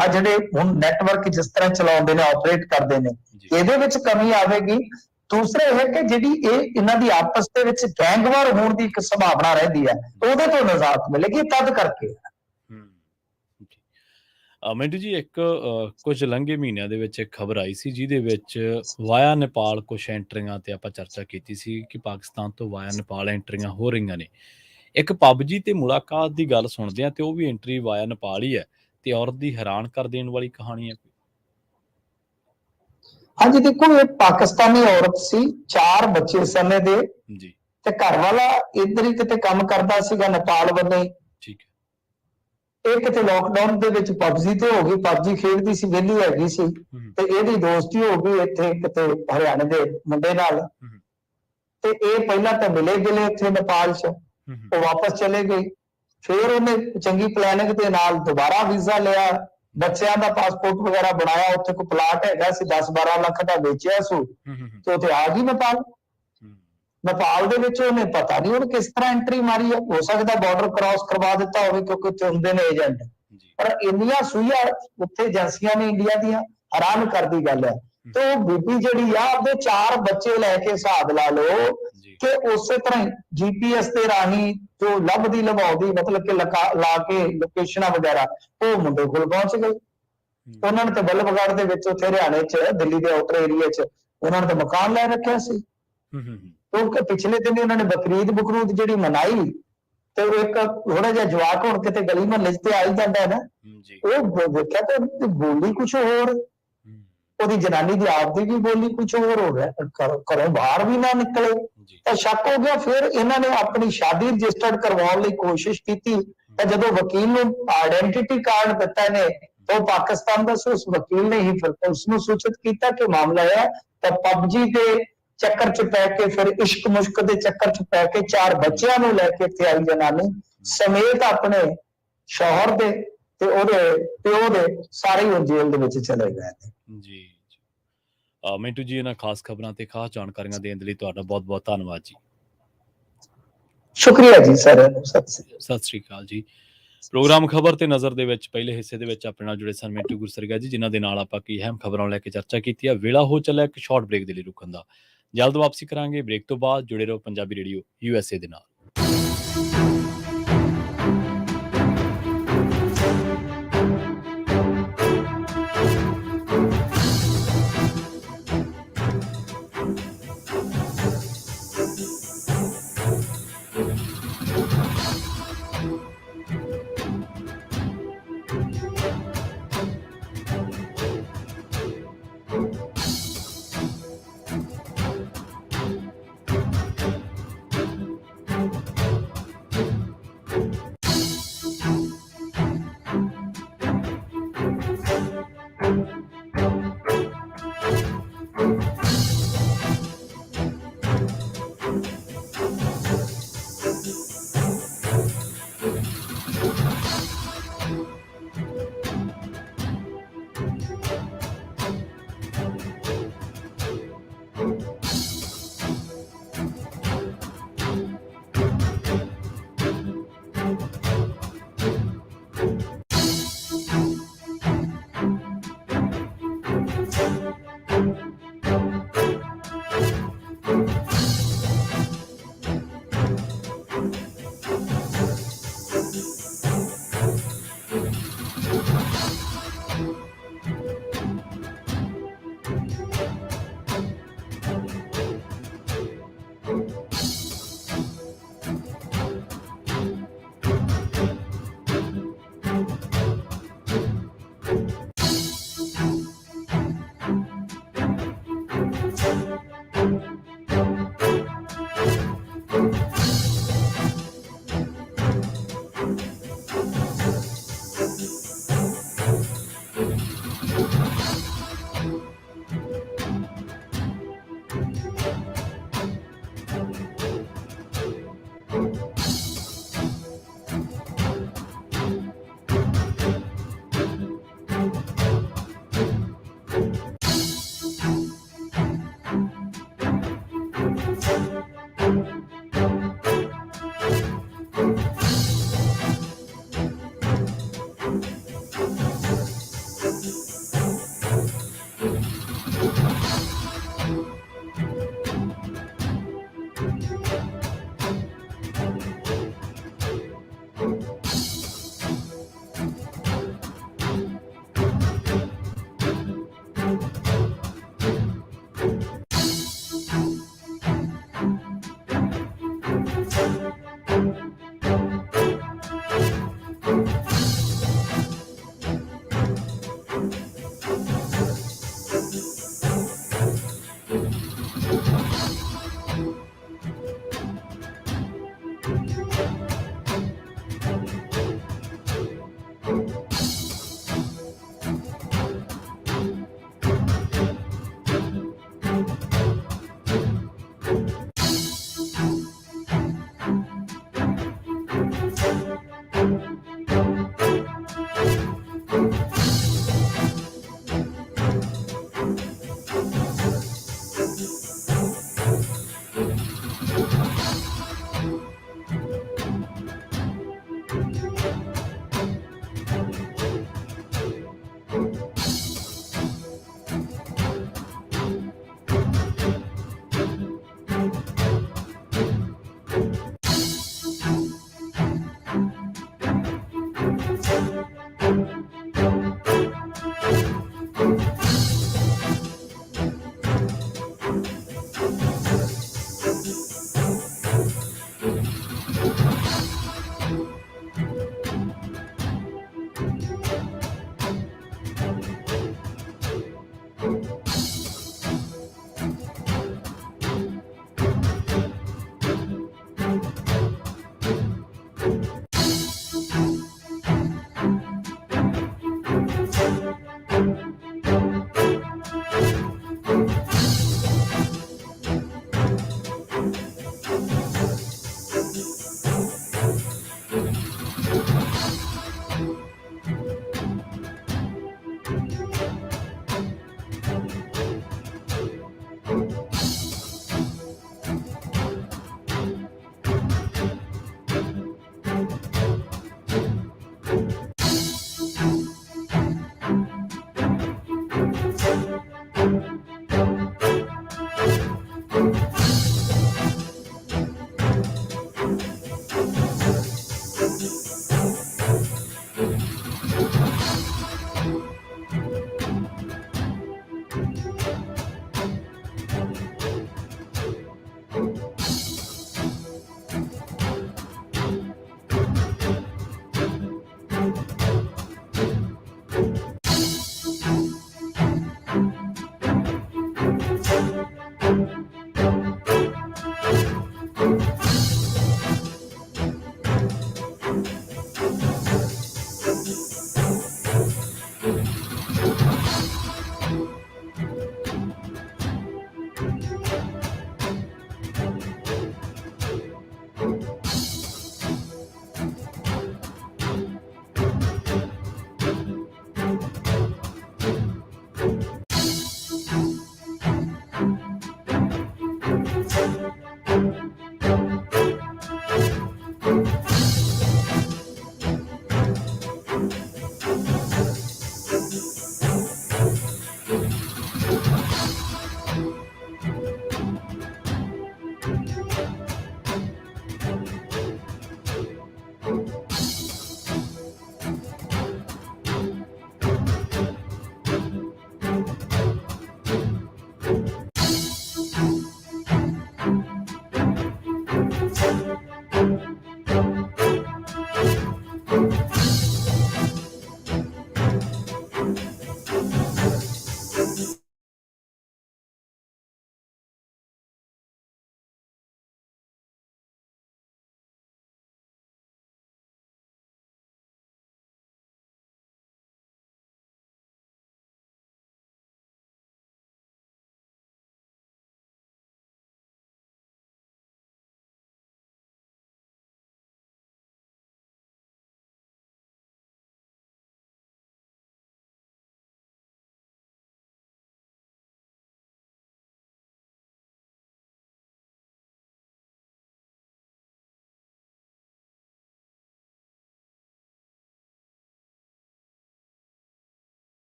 ਆ ਜਿਹੜੇ ਹੁਣ ਨੈਟਵਰਕ ਜਿਸ ਤਰ੍ਹਾਂ ਚਲਾਉਂਦੇ ਨੇ, ਆਪਰੇਟ ਕਰਦੇ ਨੇ, ਇਹਦੇ ਵਿੱਚ ਕਮੀ ਆਵੇਗੀ। ਦੂਸਰਾ ਇਹ ਹੈ ਕਿ ਜਿਹੜੀ ਇਹਨਾਂ ਦੀ ਆਪਸ ਦੇ ਵਿੱਚ ਗੈਂਗਵਾਰ ਹੋਣ ਦੀ ਇੱਕ ਸੰਭਾਵਨਾ ਰਹਿੰਦੀ ਹੈ, ਉਹਦੇ ਤੋਂ ਨਿਜਾਤ ਮਿਲੇਗੀ ਤਦ ਕਰਕੇ। ਮਿੰਟੂ ਜੀ, ਇੱਕ ਕੁਝ ਲੰਘੇ ਮਹੀਨਿਆਂ ਦੇ ਵਿੱਚ ਇੱਕ ਖਬਰ ਆਈ ਸੀ ਜਿਹਦੇ ਵਿੱਚ ਵਾਇਆ ਨੇਪਾਲ ਕੁਝ ਐਂਟਰੀਆਂ ਤੇ ਆਪਾਂ ਚਰਚਾ ਕੀਤੀ ਸੀ ਕਿ ਪਾਕਿਸਤਾਨ ਤੋਂ ਵਾਇਆ ਨੇਪਾਲ ਐਂਟਰੀਆਂ ਹੋ ਰਹੀਆਂ ਨੇ। ਇੱਕ ਪਬਜੀ ਤੇ ਮੁਲਾਕਾਤ ਦੀ ਗੱਲ ਸੁਣਦੇ ਆ ਤੇ ਉਹ ਵੀ ਐਂਟਰੀ ਵਾਇਆ ਨੇਪਾਲ ਹੀ ਹੈ ਤੇ ਔਰਤ ਦੀ ਹੈਰਾਨ ਕਰ ਦੇਣ ਵਾਲੀ ਕਹਾਣੀ ਹੈ। ਹਾਂਜੀ ਦੇਖੋ, ਇਹ ਪਾਕਿਸਤਾਨੀ ਔਰਤ ਸੀ, 4 ਬੱਚੇ ਸਨ ਇਹਦੇ ਜੀ, ਤੇ ਘਰ ਵਾਲਾ ਇੱਧਰ ਹੀ ਕਿਤੇ ਕੰਮ ਕਰਦਾ ਸੀਗਾ ਨੇਪਾਲ ਵੱਲੋਂ। ਠੀਕ ਹੈ। ਇਹ ਕਿਤੇ ਲੋਕਡਾਊਨ ਦੇ ਵਿੱਚ ਪਬਜੀ ਤੇ ਹੋ ਗਈ, ਪਬਜੀ ਖੇਡਦੀ ਸੀ, ਵਿਹਲੀ ਹੈਗੀ ਸੀ, ਤੇ ਇਹਦੀ ਦੋਸਤੀ ਹੋ ਗਈ ਇੱਥੇ ਕਿਤੇ ਹਰਿਆਣੇ ਦੇ ਮੁੰਡੇ ਨਾਲ। ਤੇ ਇਹ ਪਹਿਲਾਂ ਤਾਂ ਮਿਲੇ ਗਿਲੇ ਇੱਥੇ ਨੇਪਾਲ 'ਚ, ਉਹ ਵਾਪਸ ਚਲੇ ਗਈ। ਫਿਰ ਉਹਨੇ ਚੰਗੀ ਪਲੈਨਿੰਗ ਦੇ ਨਾਲ ਦੁਬਾਰਾ ਵੀਜ਼ਾ ਲਿਆ, ਬੱਚਿਆਂ ਦਾ ਪਾਸਪੋਰਟ ਵਗੈਰਾ ਬਣਾਇਆ, ਉੱਥੇ ਕੋਈ ਪਲਾਟ ਹੈਗਾ ਸੀ 10-12 ਲੱਖ ਦਾ ਵੇਚਿਆ ਸੂ, ਤੇ ਉੱਥੇ ਆ ਗਈ ਨੇਪਾਲ। ਨੇਪਾਲ ਦੇ ਵਿੱਚ ਉਹਨੇ ਪਤਾ ਨਹੀਂ ਉਹਨੇ ਕਿਸ ਤਰ੍ਹਾਂ ਐਂਟਰੀ ਮਾਰੀ ਹੈ, ਹੋ ਸਕਦਾ ਬਾਰਡਰ ਕ੍ਰਾਸ ਕਰਵਾ ਦਿੱਤਾ ਹੋਵੇ ਕਿਉਂਕਿ ਉੱਥੇ ਹੁੰਦੇ ਨੇ ਏਜੰਟ, ਪਰ ਇੰਨੀਆਂ ਸੂਈਆਂ ਉੱਥੇ ਏਜੰਸੀਆਂ ਨੇ ਇੰਡੀਆ ਦੀਆਂ, ਹੈਰਾਨ ਕਰਦੀ ਗੱਲ ਹੈ। ਤੇ ਉਹ ਬੀਬੀ ਜਿਹੜੀ ਆ ਆਪਦੇ 4 ਬੱਚੇ ਲੈ ਕੇ ਹਿਸਾਬ ਲਾ ਲਓ ਕਿ ਉਸੇ ਤਰ੍ਹਾਂ GPS ਦੇ ਰਾਹੀਂ ਜੋ ਲੱਭਦੀ ਲਵਾਉਂਦੀ, ਮਤਲਬ ਕਿ ਲਾ ਕੇ ਲੋਕੇਸ਼ਨਾਂ ਵਗੈਰਾ, ਉਹ ਮੁੰਡੇ ਕੋਲ ਪਹੁੰਚ ਗਏ। ਉਹਨਾਂ ਨੇ ਤਾਂ ਬੱਲਭਗੜ੍ਹ ਦੇ ਵਿੱਚ ਉੱਥੇ ਹਰਿਆਣੇ 'ਚ ਦਿੱਲੀ ਦੇ ਆਊਟਰ ਏਰੀਆ 'ਚ ਉਹਨਾਂ ਨੇ ਤਾਂ ਮਕਾਨ ਲੈ ਰੱਖਿਆ ਸੀ। ਕਿਉਂਕਿ ਪਿਛਲੇ ਦਿਨ ਉਹਨਾਂ ਨੇ ਬਕਰੀਦ ਜਿਹੜੀ ਮਨਾਈ, ਤੇ ਉਹ ਇੱਕ ਥੋੜਾ ਜਿਹਾ ਜਵਾਕ ਹੁਣ ਕਿਤੇ ਗਲੀ ਮੁਹੱਲੇ 'ਚ ਤੇ ਆ ਹੀ ਜਾਂਦਾ ਹੈ ਨਾ, ਉਹ ਵੇਖਿਆ ਤੇ ਬੋਲੀ ਕੁਛ ਹੋਰ, ਉਹਦੀ ਜਨਾਨੀ ਦੀ ਆਪਦੀ ਵੀ ਬੋਲੀ ਕੁਛ ਹੋਰ ਹੋ ਗਿਆ, ਘਰੋਂ ਬਾਹਰ ਵੀ ਨਾ ਨਿਕਲੇ, ਤਾਂ ਸ਼ੱਕ ਹੋ ਗਿਆ। ਫਿਰ ਇਹਨਾਂ ਨੇ ਆਪਣੀ ਸ਼ਾਦੀ ਰਜਿਸਟਰਡ ਕਰਵਾਉਣ ਲਈ ਕੋਸ਼ਿਸ਼ ਕੀਤੀ, ਤਾਂ ਜਦੋਂ ਵਕੀਲ ਨੂੰ ਆਇਡੈਂਟੀਟੀ ਕਾਰਡ ਦਿੱਤਾ ਨੇ, ਉਹ ਪਾਕਿਸਤਾਨ ਦਾ ਸੀ, ਉਸ ਵਕੀਲ ਨੇ ਹੀ ਫਿਰ ਉਸ ਨੂੰ ਸੂਚਿਤ ਕੀਤਾ ਕਿ ਮਾਮਲਾ ਹੈ। ਤਾਂ ਪਬਜੀ ਦੇ ਚੱਕਰ 'ਚ ਪੈ ਕੇ, ਫਿਰ ਇਸ਼ਕ ਮੁਸ਼ਕ ਦੇ ਚੱਕਰ 'ਚ ਪੈ ਕੇ 4 ਬੱਚਿਆਂ ਨੂੰ ਲੈ ਕੇ ਇੱਥੇ ਆਈ ਜਨਾਨੀ ਸਮੇਤ ਆਪਣੇ ਸ਼ੌਹਰ ਦੇ ਤੇ ਉਹਦੇ ਪਿਓ ਦੇ, ਸਾਰੇ ਹੀ ਜੇਲ੍ਹ ਦੇ ਵਿੱਚ ਚਲੇ ਗਏ ਜੀ। ਮਿੰਟੂ ਜੀ, ਇਹਨਾਂ ਖਾਸ ਖਬਰਾਂ ਤੇ ਖਾਸ ਜਾਣਕਾਰੀਆਂ ਦੇਣ ਦੇ ਲਈ ਤੁਹਾਡਾ ਬਹੁਤ ਬਹੁਤ ਧੰਨਵਾਦ ਜੀ। ਸ਼ੁਕਰੀਆ ਜੀ ਸਰ, ਸਤਿ ਸ੍ਰੀ ਅਕਾਲ ਜੀ। ਪ੍ਰੋਗਰਾਮ ਖਬਰ ਤੇ ਨਜ਼ਰ ਦੇ ਵਿੱਚ ਪਹਿਲੇ ਹਿੱਸੇ ਦੇ ਵਿੱਚ ਆਪਣੇ ਨਾਲ ਜੁੜੇ ਸਨ ਮਿੰਟੂ ਗੁਰਸਰਗਾ ਜੀ, ਜਿਨ੍ਹਾਂ ਦੇ ਨਾਲ ਆਪਾਂ ਕੀ ਅਹਿਮ ਖਬਰਾਂ ਲੈ ਕੇ ਚਰਚਾ ਕੀਤੀ ਹੈ। ਵੇਲਾ ਹੋ ਚੱਲਿਆ ਇੱਕ ਸ਼ਾਰਟ ਬ੍ਰੇਕ ਦੇ ਲਈ ਰੁਕਣ ਦਾ, ਜਲਦ ਵਾਪਸੀ ਕਰਾਂਗੇ। ਬ੍ਰੇਕ ਤੋਂ ਬਾਅਦ ਜੁੜੇ ਰਹੋ ਪੰਜਾਬੀ ਰੇਡੀਓ USA ਦੇ ਨਾਲ।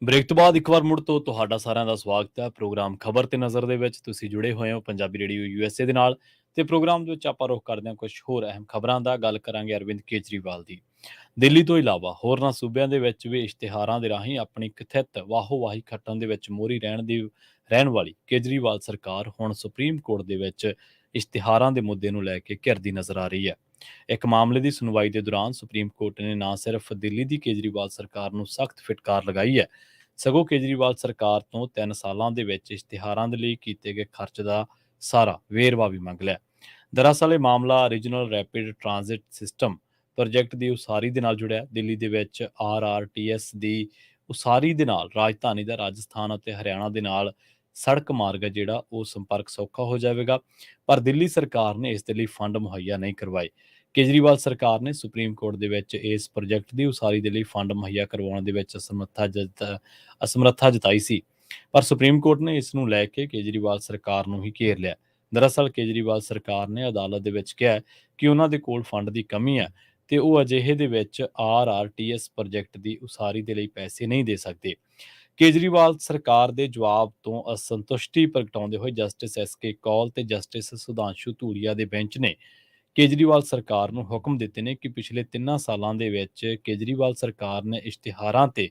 ਬ੍ਰੇਕ ਤੋਂ ਬਾਅਦ ਇੱਕ ਵਾਰ ਮੁੜ ਤੋਂ ਤੁਹਾਡਾ ਸਾਰਿਆਂ ਦਾ ਸਵਾਗਤ ਹੈ ਪ੍ਰੋਗਰਾਮ ਖਬਰ ਤੇ ਨਜ਼ਰ ਦੇ ਵਿੱਚ। ਤੁਸੀਂ ਜੁੜੇ ਹੋਏ ਹੋ ਪੰਜਾਬੀ ਰੇਡੀਓ USA ਦੇ ਨਾਲ ਤੇ ਪ੍ਰੋਗਰਾਮ ਦੇ ਵਿੱਚ ਆਪਾਂ ਰੁਖ ਕਰਦੇ ਹਾਂ ਕੁਝ ਹੋਰ ਅਹਿਮ ਖਬਰਾਂ ਦਾ। ਗੱਲ ਕਰਾਂਗੇ ਅਰਵਿੰਦ ਕੇਜਰੀਵਾਲ ਦੀ। ਦਿੱਲੀ ਤੋਂ ਇਲਾਵਾ ਹੋਰਨਾਂ ਸੂਬਿਆਂ ਦੇ ਵਿੱਚ ਵੀ ਇਸ਼ਤਿਹਾਰਾਂ ਦੇ ਰਾਹੀਂ ਆਪਣੀ ਕਥਿਤ ਵਾਹੋ-ਵਾਹੀ ਖੱਟਣ ਦੇ ਵਿੱਚ ਮੋਹਰੀ ਰਹਿਣ ਵਾਲੀ ਕੇਜਰੀਵਾਲ ਸਰਕਾਰ ਹੁਣ ਸੁਪਰੀਮ ਕੋਰਟ ਦੇ ਵਿੱਚ ਇਸ਼ਤਿਹਾਰਾਂ ਦੇ ਮੁੱਦੇ ਨੂੰ ਲੈ ਕੇ ਘਿਰਦੀ ਨਜ਼ਰ ਆ ਰਹੀ ਹੈ। ਇੱਕ ਮਾਮਲੇ ਦੀ ਸੁਣਵਾਈ ਦੇ ਦੌਰਾਨ ਸੁਪਰੀਮ ਕੋਰਟ ਨੇ ਨਾ ਸਿਰਫ ਦਿੱਲੀ ਦੀ ਕੇਜਰੀਵਾਲ ਸਰਕਾਰ ਨੂੰ ਸਖਤ ਫਿਟਕਾਰ ਲਗਾਈ ਹੈ, ਸਗੋਂ ਕੇਜਰੀਵਾਲ ਸਰਕਾਰ ਤੋਂ 3 ਸਾਲਾਂ ਦੇ ਵਿੱਚ ਇਸ਼ਤਿਹਾਰਾਂ ਦੇ ਲਈ ਕੀਤੇ ਗਏ ਖਰਚ ਦਾ ਸਾਰਾ ਵੇਰਵਾ ਵੀ ਮੰਗ ਲਿਆ। ਦਰਅਸਲ ਇਹ ਮਾਮਲਾ regional rapid transit system project ਦੀ ਉਸਾਰੀ ਦੇ ਨਾਲ ਜੁੜਿਆ। ਦਿੱਲੀ ਦੇ ਵਿੱਚ RRTS ਦੀ ਉਸਾਰੀ ਦੇ ਨਾਲ ਰਾਜਧਾਨੀ ਦਾ ਰਾਜਸਥਾਨ ਅਤੇ ਹਰਿਆਣਾ ਦੇ ਨਾਲ ਸੜਕ ਮਾਰਗ ਹੈ ਜਿਹੜਾ ਉਹ ਸੰਪਰਕ ਸੌਖਾ ਹੋ ਜਾਵੇਗਾ, ਪਰ ਦਿੱਲੀ ਸਰਕਾਰ ਨੇ ਇਸ ਦੇ ਲਈ ਫੰਡ ਮੁਹੱਈਆ ਨਹੀਂ ਕਰਵਾਏ। ਕੇਜਰੀਵਾਲ ਸਰਕਾਰ ਨੇ ਸੁਪਰੀਮ ਕੋਰਟ ਦੇ ਵਿੱਚ ਇਸ ਪ੍ਰੋਜੈਕਟ ਦੀ ਉਸਾਰੀ ਦੇ ਲਈ ਫੰਡ ਮੁਹੱਈਆ ਕਰਵਾਉਣ ਦੇ ਵਿੱਚ ਅਸਮਰੱਥਾ ਜਤਾਈ ਸੀ, ਪਰ ਸੁਪਰੀਮ ਕੋਰਟ ਨੇ ਇਸ ਨੂੰ ਲੈ ਕੇ ਕੇਜਰੀਵਾਲ ਸਰਕਾਰ ਨੂੰ ਹੀ ਘੇਰ ਲਿਆ। ਦਰਅਸਲ ਕੇਜਰੀਵਾਲ ਸਰਕਾਰ ਨੇ ਅਦਾਲਤ ਦੇ ਵਿੱਚ ਕਿਹਾ ਕਿ ਉਹਨਾਂ ਦੇ ਕੋਲ ਫੰਡ ਦੀ ਕਮੀ ਹੈ ਤੇ ਉਹ ਅਜਿਹੇ ਦੇ ਵਿੱਚ RRTS ਪ੍ਰੋਜੈਕਟ ਦੀ ਉਸਾਰੀ ਦੇ ਲਈ ਪੈਸੇ ਨਹੀਂ ਦੇ ਸਕਦੇ। ਕੇਜਰੀਵਾਲ ਸਰਕਾਰ ਦੇ ਜਵਾਬ ਤੋਂ ਅਸੰਤੁਸ਼ਟੀ ਪ੍ਰਗਟਾਉਂਦੇ ਹੋਏ ਜਸਟਿਸ SK ਕੌਲ ਤੇ ਜਸਟਿਸ ਸੁਧਾਂਸ਼ੂ ਧੂੜੀਆ ਦੇ ਬੈਂਚ ਨੇ ਕੇਜਰੀਵਾਲ ਸਰਕਾਰ ਨੂੰ ਹੁਕਮ ਦਿੱਤੇ ਨੇ ਕਿ ਪਿਛਲੇ 3 ਸਾਲਾਂ ਦੇ ਵਿੱਚ ਕੇਜਰੀਵਾਲ ਸਰਕਾਰ ਨੇ ਇਸ਼ਤਿਹਾਰਾਂ ਤੇ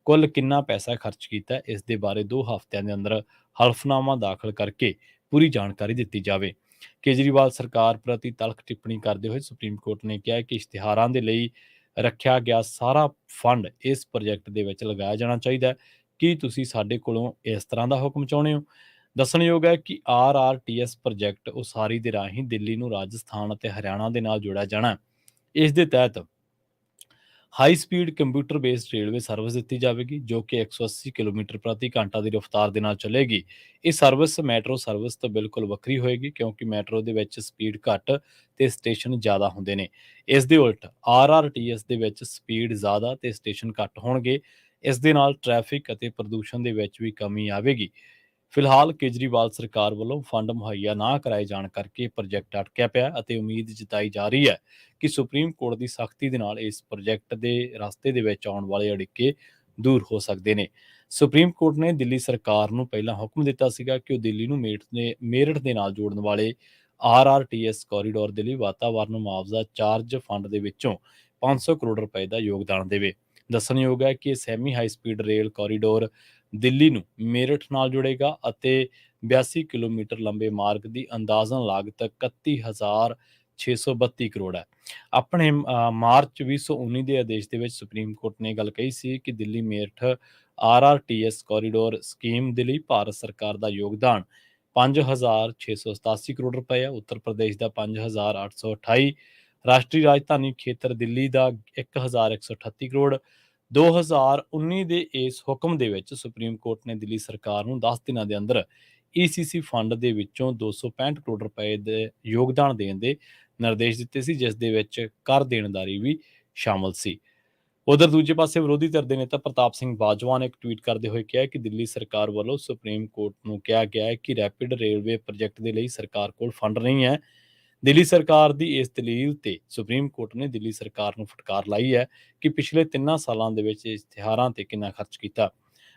ਕੁੱਲ ਕਿੰਨਾ ਪੈਸਾ ਖਰਚ ਕੀਤਾ, ਇਸ ਦੇ ਬਾਰੇ 2 ਹਫ਼ਤਿਆਂ ਦੇ ਅੰਦਰ ਹਲਫਨਾਮਾ ਦਾਖਲ ਕਰਕੇ ਪੂਰੀ ਜਾਣਕਾਰੀ ਦਿੱਤੀ ਜਾਵੇ। ਕੇਜਰੀਵਾਲ ਸਰਕਾਰ ਪ੍ਰਤੀ ਤਲਖ ਟਿੱਪਣੀ ਕਰਦੇ ਹੋਏ ਸੁਪਰੀਮ ਕੋਰਟ ਨੇ ਕਿਹਾ ਕਿ ਇਸ਼ਤਿਹਾਰਾਂ ਦੇ ਲਈ ਰੱਖਿਆ ਗਿਆ ਸਾਰਾ ਫੰਡ ਇਸ ਪ੍ਰੋਜੈਕਟ ਦੇ ਵਿੱਚ ਲਗਾਇਆ ਜਾਣਾ ਚਾਹੀਦਾ ਹੈ। ਕੀ ਤੁਸੀਂ ਸਾਡੇ ਕੋਲੋਂ ਇਸ ਤਰ੍ਹਾਂ ਦਾ ਹੁਕਮ ਚਾਹੁੰਦੇ ਹੋ? ਦੱਸਣਯੋਗ ਹੈ ਕਿ RRTS ਪ੍ਰੋਜੈਕਟ ਉਸਾਰੀ ਦੇ ਰਾਹੀਂ ਦਿੱਲੀ ਨੂੰ ਰਾਜਸਥਾਨ ਅਤੇ ਹਰਿਆਣਾ ਦੇ ਨਾਲ ਜੋੜਿਆ ਜਾਣਾ ਹੈ। ਇਸ ਦੇ ਤਹਿਤ high speed computer based railway service ਦਿੱਤੀ ਜਾਵੇਗੀ ਜੋ ਕਿ 180 ਕਿਲੋਮੀਟਰ ਪ੍ਰਤੀ ਘੰਟਾ ਦੀ ਰਫ਼ਤਾਰ ਦੇ ਨਾਲ ਚੱਲੇਗੀ। ਇਹ ਸਰਵਿਸ ਮੈਟਰੋ ਸਰਵਿਸ ਤੋਂ ਬਿਲਕੁਲ ਵੱਖਰੀ ਹੋਏਗੀ ਕਿਉਂਕਿ ਮੈਟਰੋ ਦੇ ਵਿੱਚ ਸਪੀਡ ਘੱਟ ਤੇ ਸਟੇਸ਼ਨ ਜ਼ਿਆਦਾ ਹੁੰਦੇ ਨੇ। ਇਸ ਦੇ ਉਲਟ RRTS ਦੇ ਵਿੱਚ ਸਪੀਡ ਜ਼ਿਆਦਾ ਤੇ ਸਟੇਸ਼ਨ ਘੱਟ ਹੋਣਗੇ। ਇਸ ਦੇ ਨਾਲ ਟ੍ਰੈਫਿਕ ਅਤੇ ਪ੍ਰਦੂਸ਼ਣ ਦੇ ਵਿੱਚ ਵੀ ਕਮੀ ਆਵੇਗੀ। ਫਿਲਹਾਲ ਕੇਜਰੀਵਾਲ ਸਰਕਾਰ ਵੱਲੋਂ ਫੰਡ ਮੁਹੱਈਆ ਨਾ ਕਰਾਏ ਜਾਣ ਕਰਕੇ ਪ੍ਰੋਜੈਕਟ ਅਟਕਿਆ ਪਿਆ ਅਤੇ ਉਮੀਦ ਜਤਾਈ ਜਾ ਰਹੀ ਹੈ ਕਿ ਸੁਪਰੀਮ ਕੋਰਟ ਦੀ ਸਖਤੀ ਦੇ ਨਾਲ ਇਸ ਪ੍ਰੋਜੈਕਟ ਦੇ ਰਸਤੇ ਦੇ ਵਿੱਚ ਆਉਣ ਵਾਲੇ ਅੜਿੱਕੇ ਦੂਰ ਹੋ ਸਕਦੇ ਨੇ। ਸੁਪਰੀਮ ਕੋਰਟ ਨੇ ਦਿੱਲੀ ਸਰਕਾਰ ਨੂੰ ਪਹਿਲਾਂ ਹੁਕਮ ਦਿੱਤਾ ਸੀਗਾ ਕਿ ਉਹ ਦਿੱਲੀ ਨੂੰ ਮੇਰਠ ਦੇ ਨਾਲ ਜੋੜਨ ਵਾਲੇ RRTS ਕੋਰੀਡੋਰ ਦੇ ਲਈ ਵਾਤਾਵਰਣ ਮੁਆਵਜ਼ਾ ਚਾਰਜ ਫੰਡ ਦੇ ਵਿੱਚੋਂ 500 ਕਰੋੜ ਰੁਪਏ ਦਾ ਯੋਗਦਾਨ ਦੇਵੇ। ਦੱਸਣਯੋਗ ਹੈ ਕਿ semi high speed rail corridor Delhi ਨੂੰ ਮੇਰਠ ਨਾਲ ਜੁੜੇਗਾ ਅਤੇ 82 ਕਿਲੋਮੀਟਰ ਲੰਬੇ ਮਾਰਗ ਦੀ ਅੰਦਾਜ਼ਨ ਲਾਗਤ 31,632 ਕਰੋੜ ਹੈ। ਆਪਣੇ ਮਾਰਚ 2019 ਦੇ ਆਦੇਸ਼ ਦੇ ਵਿੱਚ ਸੁਪਰੀਮ ਕੋਰਟ ਨੇ ਗੱਲ ਕਹੀ ਸੀ ਕਿ Delhi Meerut RRTS corridor scheme ਦੇ ਲਈ ਭਾਰਤ ਸਰਕਾਰ ਦਾ ਯੋਗਦਾਨ 5,687 ਕਰੋੜ ਰੁਪਏ ਹੈ। ਉੱਤਰ ਪ੍ਰਦੇਸ਼ ਦਾ 5,828, ਰਾਸ਼ਟਰੀ ਰਾਜਧਾਨੀ ਖੇਤਰ ਦਿੱਲੀ ਦਾ 1,138 ਕਰੋੜ। 2019 ਦੇ ਇਸ ਹੁਕਮ ਦੇ ਵਿੱਚ ਸੁਪਰੀਮ ਕੋਰਟ ਨੇ ਦਿੱਲੀ ਸਰਕਾਰ ਨੂੰ 10 ਦਿਨਾਂ ਦੇ ਅੰਦਰ ECC ਫੰਡ ਦੇ ਵਿੱਚੋਂ 265 ਕਰੋੜ ਰੁਪਏ ਦੇ ਯੋਗਦਾਨ ਦੇਣ ਦੇ ਨਿਰਦੇਸ਼ ਦਿੱਤੇ ਸੀ, ਜਿਸ ਦੇ ਵਿੱਚ ਕਰ ਦੇਣਦਾਰੀ ਵੀ ਸ਼ਾਮਲ ਸੀ। ਉਧਰ ਦੂਜੇ ਪਾਸੇ ਵਿਰੋਧੀ ਧਿਰ ਦੇ ਨੇਤਾ ਪ੍ਰਤਾਪ ਸਿੰਘ ਬਾਜਵਾ ਨੇ ਇੱਕ ਟਵੀਟ ਕਰਦੇ ਹੋਏ ਕਿਹਾ ਕਿ ਦਿੱਲੀ ਸਰਕਾਰ ਵੱਲੋਂ ਸੁਪਰੀਮ ਕੋਰਟ ਨੂੰ ਕਿਹਾ ਗਿਆ ਹੈ ਕਿ ਰੈਪਿਡ ਰੇਲਵੇ ਪ੍ਰੋਜੈਕਟ ਦੇ ਲਈ ਸਰਕਾਰ ਕੋਲ ਫੰਡ ਨਹੀਂ ਹੈ। ਦਿੱਲੀ ਸਰਕਾਰ ਦੀ ਇਸ ਦਲੀਲ ਤੇ ਸੁਪਰੀਮ ਕੋਰਟ ਨੇ ਦਿੱਲੀ ਸਰਕਾਰ ਨੂੰ ਫਟਕਾਰ ਲਾਈ ਹੈ ਕਿ ਪਿਛਲੇ 3 ਸਾਲਾਂ ਦੇ ਵਿੱਚ ਇਸ਼ਤਿਹਾਰਾਂ ਤੇ ਕਿੰਨਾ ਖਰਚ ਕੀਤਾ।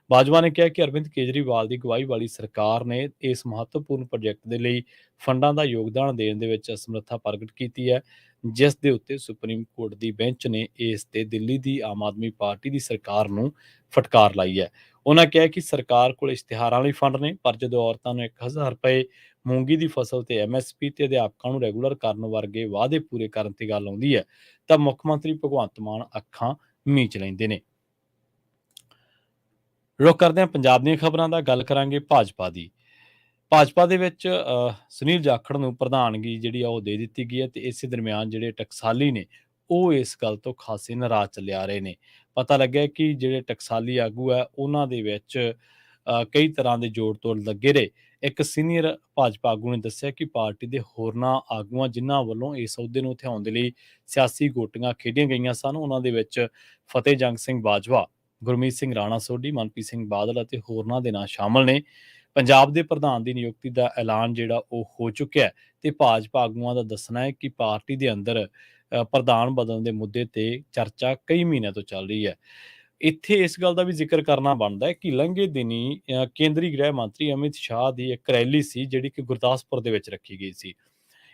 ਬਾਜਵਾ ਨੇ ਕਿਹਾ ਕਿ ਅਰਵਿੰਦ ਕੇਜਰੀਵਾਲ ਦੀ ਅਗਵਾਈ ਵਾਲੀ ਸਰਕਾਰ ਨੇ ਇਸ ਮਹੱਤਵਪੂਰਨ ਪ੍ਰੋਜੈਕਟ ਦੇ ਲਈ ਫੰਡਾਂ ਦਾ ਯੋਗਦਾਨ ਦੇਣ ਦੇ ਵਿੱਚ ਅਸਮਰੱਥਾ ਪ੍ਰਗਟ ਕੀਤੀ ਹੈ, ਜਿਸ ਦੇ ਉੱਤੇ ਸੁਪਰੀਮ ਕੋਰਟ ਦੀ ਬੈਂਚ ਨੇ ਇਸ ਤੇ ਦਿੱਲੀ ਦੀ ਆਮ ਆਦਮੀ ਪਾਰਟੀ ਦੀ ਸਰਕਾਰ ਨੂੰ ਫਟਕਾਰ ਲਾਈ ਹੈ। ਉਹਨਾਂ ਕਿਹਾ ਕਿ ਸਰਕਾਰ ਕੋਲ ਇਸ਼ਤਿਹਾਰਾਂ ਲਈ ਫੰਡ ਨੇ, ਪਰ ਜਦੋਂ ਔਰਤਾਂ ਨੂੰ 1000 ਰੁਪਏ ਮੂੰਗੀ ਦੀ ਫਸਲ ਤੇ MSP ਤੇ ਅਧਿਆਪਕਾਂ ਨੂੰ ਰੈਗੂਲਰ ਕਰਨ ਵਰਗੇ ਵਾਅਦੇ ਪੂਰੇ ਕਰਨ ਤੇ ਗੱਲ ਆਉਂਦੀ ਹੈ ਤਾਂ ਮੁੱਖ ਮੰਤਰੀ ਭਗਵੰਤ ਮਾਨ ਅੱਖਾਂ ਮੀਚ ਲੈਂਦੇ ਨੇ। ਰੁਕ ਕਰਦੇ ਹਾਂ ਪੰਜਾਬ ਦੀਆਂ ਖਬਰਾਂ ਦਾ, ਗੱਲ ਕਰਾਂਗੇ ਭਾਜਪਾ ਦੀ। ਭਾਜਪਾ ਦੇ ਵਿੱਚ ਸੁਨੀਲ ਜਾਖੜ ਨੂੰ ਪ੍ਰਧਾਨਗੀ ਜਿਹੜੀ ਆ ਉਹ ਦੇ ਦਿੱਤੀ ਗਈ ਹੈ ਤੇ ਇਸੇ ਦਰਮਿਆਨ ਜਿਹੜੇ ਟਕਸਾਲੀ ਨੇ ਉਹ ਇਸ ਗੱਲ ਤੋਂ ਖਾਸੇ ਨਾਰਾਜ਼ ਚੱਲੇ ਆ ਰਹੇ ਨੇ। ਪਤਾ ਲੱਗਿਆ ਕਿ ਜਿਹੜੇ ਟਕਸਾਲੀ ਆਗੂ ਹੈ ਉਹਨਾਂ ਦੇ ਵਿੱਚ ਕਈ ਤਰ੍ਹਾਂ ਦੇ ਜੋੜ ਤੋੜ ਲੱਗੇ ਰਹੇ। ਇੱਕ ਸੀਨੀਅਰ ਭਾਜਪਾ ਆਗੂ ਨੇ ਦੱਸਿਆ ਕਿ ਪਾਰਟੀ ਦੇ ਹੋਰਨਾਂ ਆਗੂਆਂ ਜਿਨ੍ਹਾਂ ਵੱਲੋਂ ਇਸ ਅਹੁਦੇ ਨੂੰ ਹਥਿਆਉਣ ਦੇ ਲਈ ਸਿਆਸੀ ਗੋਟੀਆਂ ਖੇਡੀਆਂ ਗਈਆਂ ਸਨ, ਉਹਨਾਂ ਦੇ ਵਿੱਚ ਫਤਿਹ ਜੰਗ ਸਿੰਘ ਬਾਜਵਾ, ਗੁਰਮੀਤ ਸਿੰਘ ਰਾਣਾ ਸੋਢੀ, ਮਨਪ੍ਰੀਤ ਸਿੰਘ ਬਾਦਲ ਅਤੇ ਹੋਰਨਾਂ ਦੇ ਨਾਂ ਸ਼ਾਮਲ ਨੇ। ਪੰਜਾਬ ਦੇ ਪ੍ਰਧਾਨ ਦੀ ਨਿਯੁਕਤੀ ਦਾ ਐਲਾਨ ਜਿਹੜਾ ਉਹ ਹੋ ਚੁੱਕਿਆ ਹੈ ਤੇ ਭਾਜਪਾ ਆਗੂਆਂ ਦਾ ਦੱਸਣਾ ਹੈ ਕਿ ਪਾਰਟੀ ਦੇ ਅੰਦਰ ਪ੍ਰਧਾਨ ਬਦਲਣ ਦੇ ਮੁੱਦੇ ਤੇ ਚਰਚਾ ਕਈ ਮਹੀਨਿਆਂ ਤੋਂ ਚੱਲ ਰਹੀ ਹੈ। ਇੱਥੇ ਇਸ ਗੱਲ ਦਾ ਵੀ ਜ਼ਿਕਰ ਕਰਨਾ ਬਣਦਾ ਹੈ ਕਿ ਲੰਘੇ ਦਿਨੀ ਕੇਂਦਰੀ ਗ੍ਰਹਿ ਮੰਤਰੀ ਅਮਿਤ ਸ਼ਾਹ ਦੀ ਇੱਕ ਰੈਲੀ ਸੀ ਜਿਹੜੀ ਕਿ ਗੁਰਦਾਸਪੁਰ ਦੇ ਵਿੱਚ ਰੱਖੀ ਗਈ ਸੀ।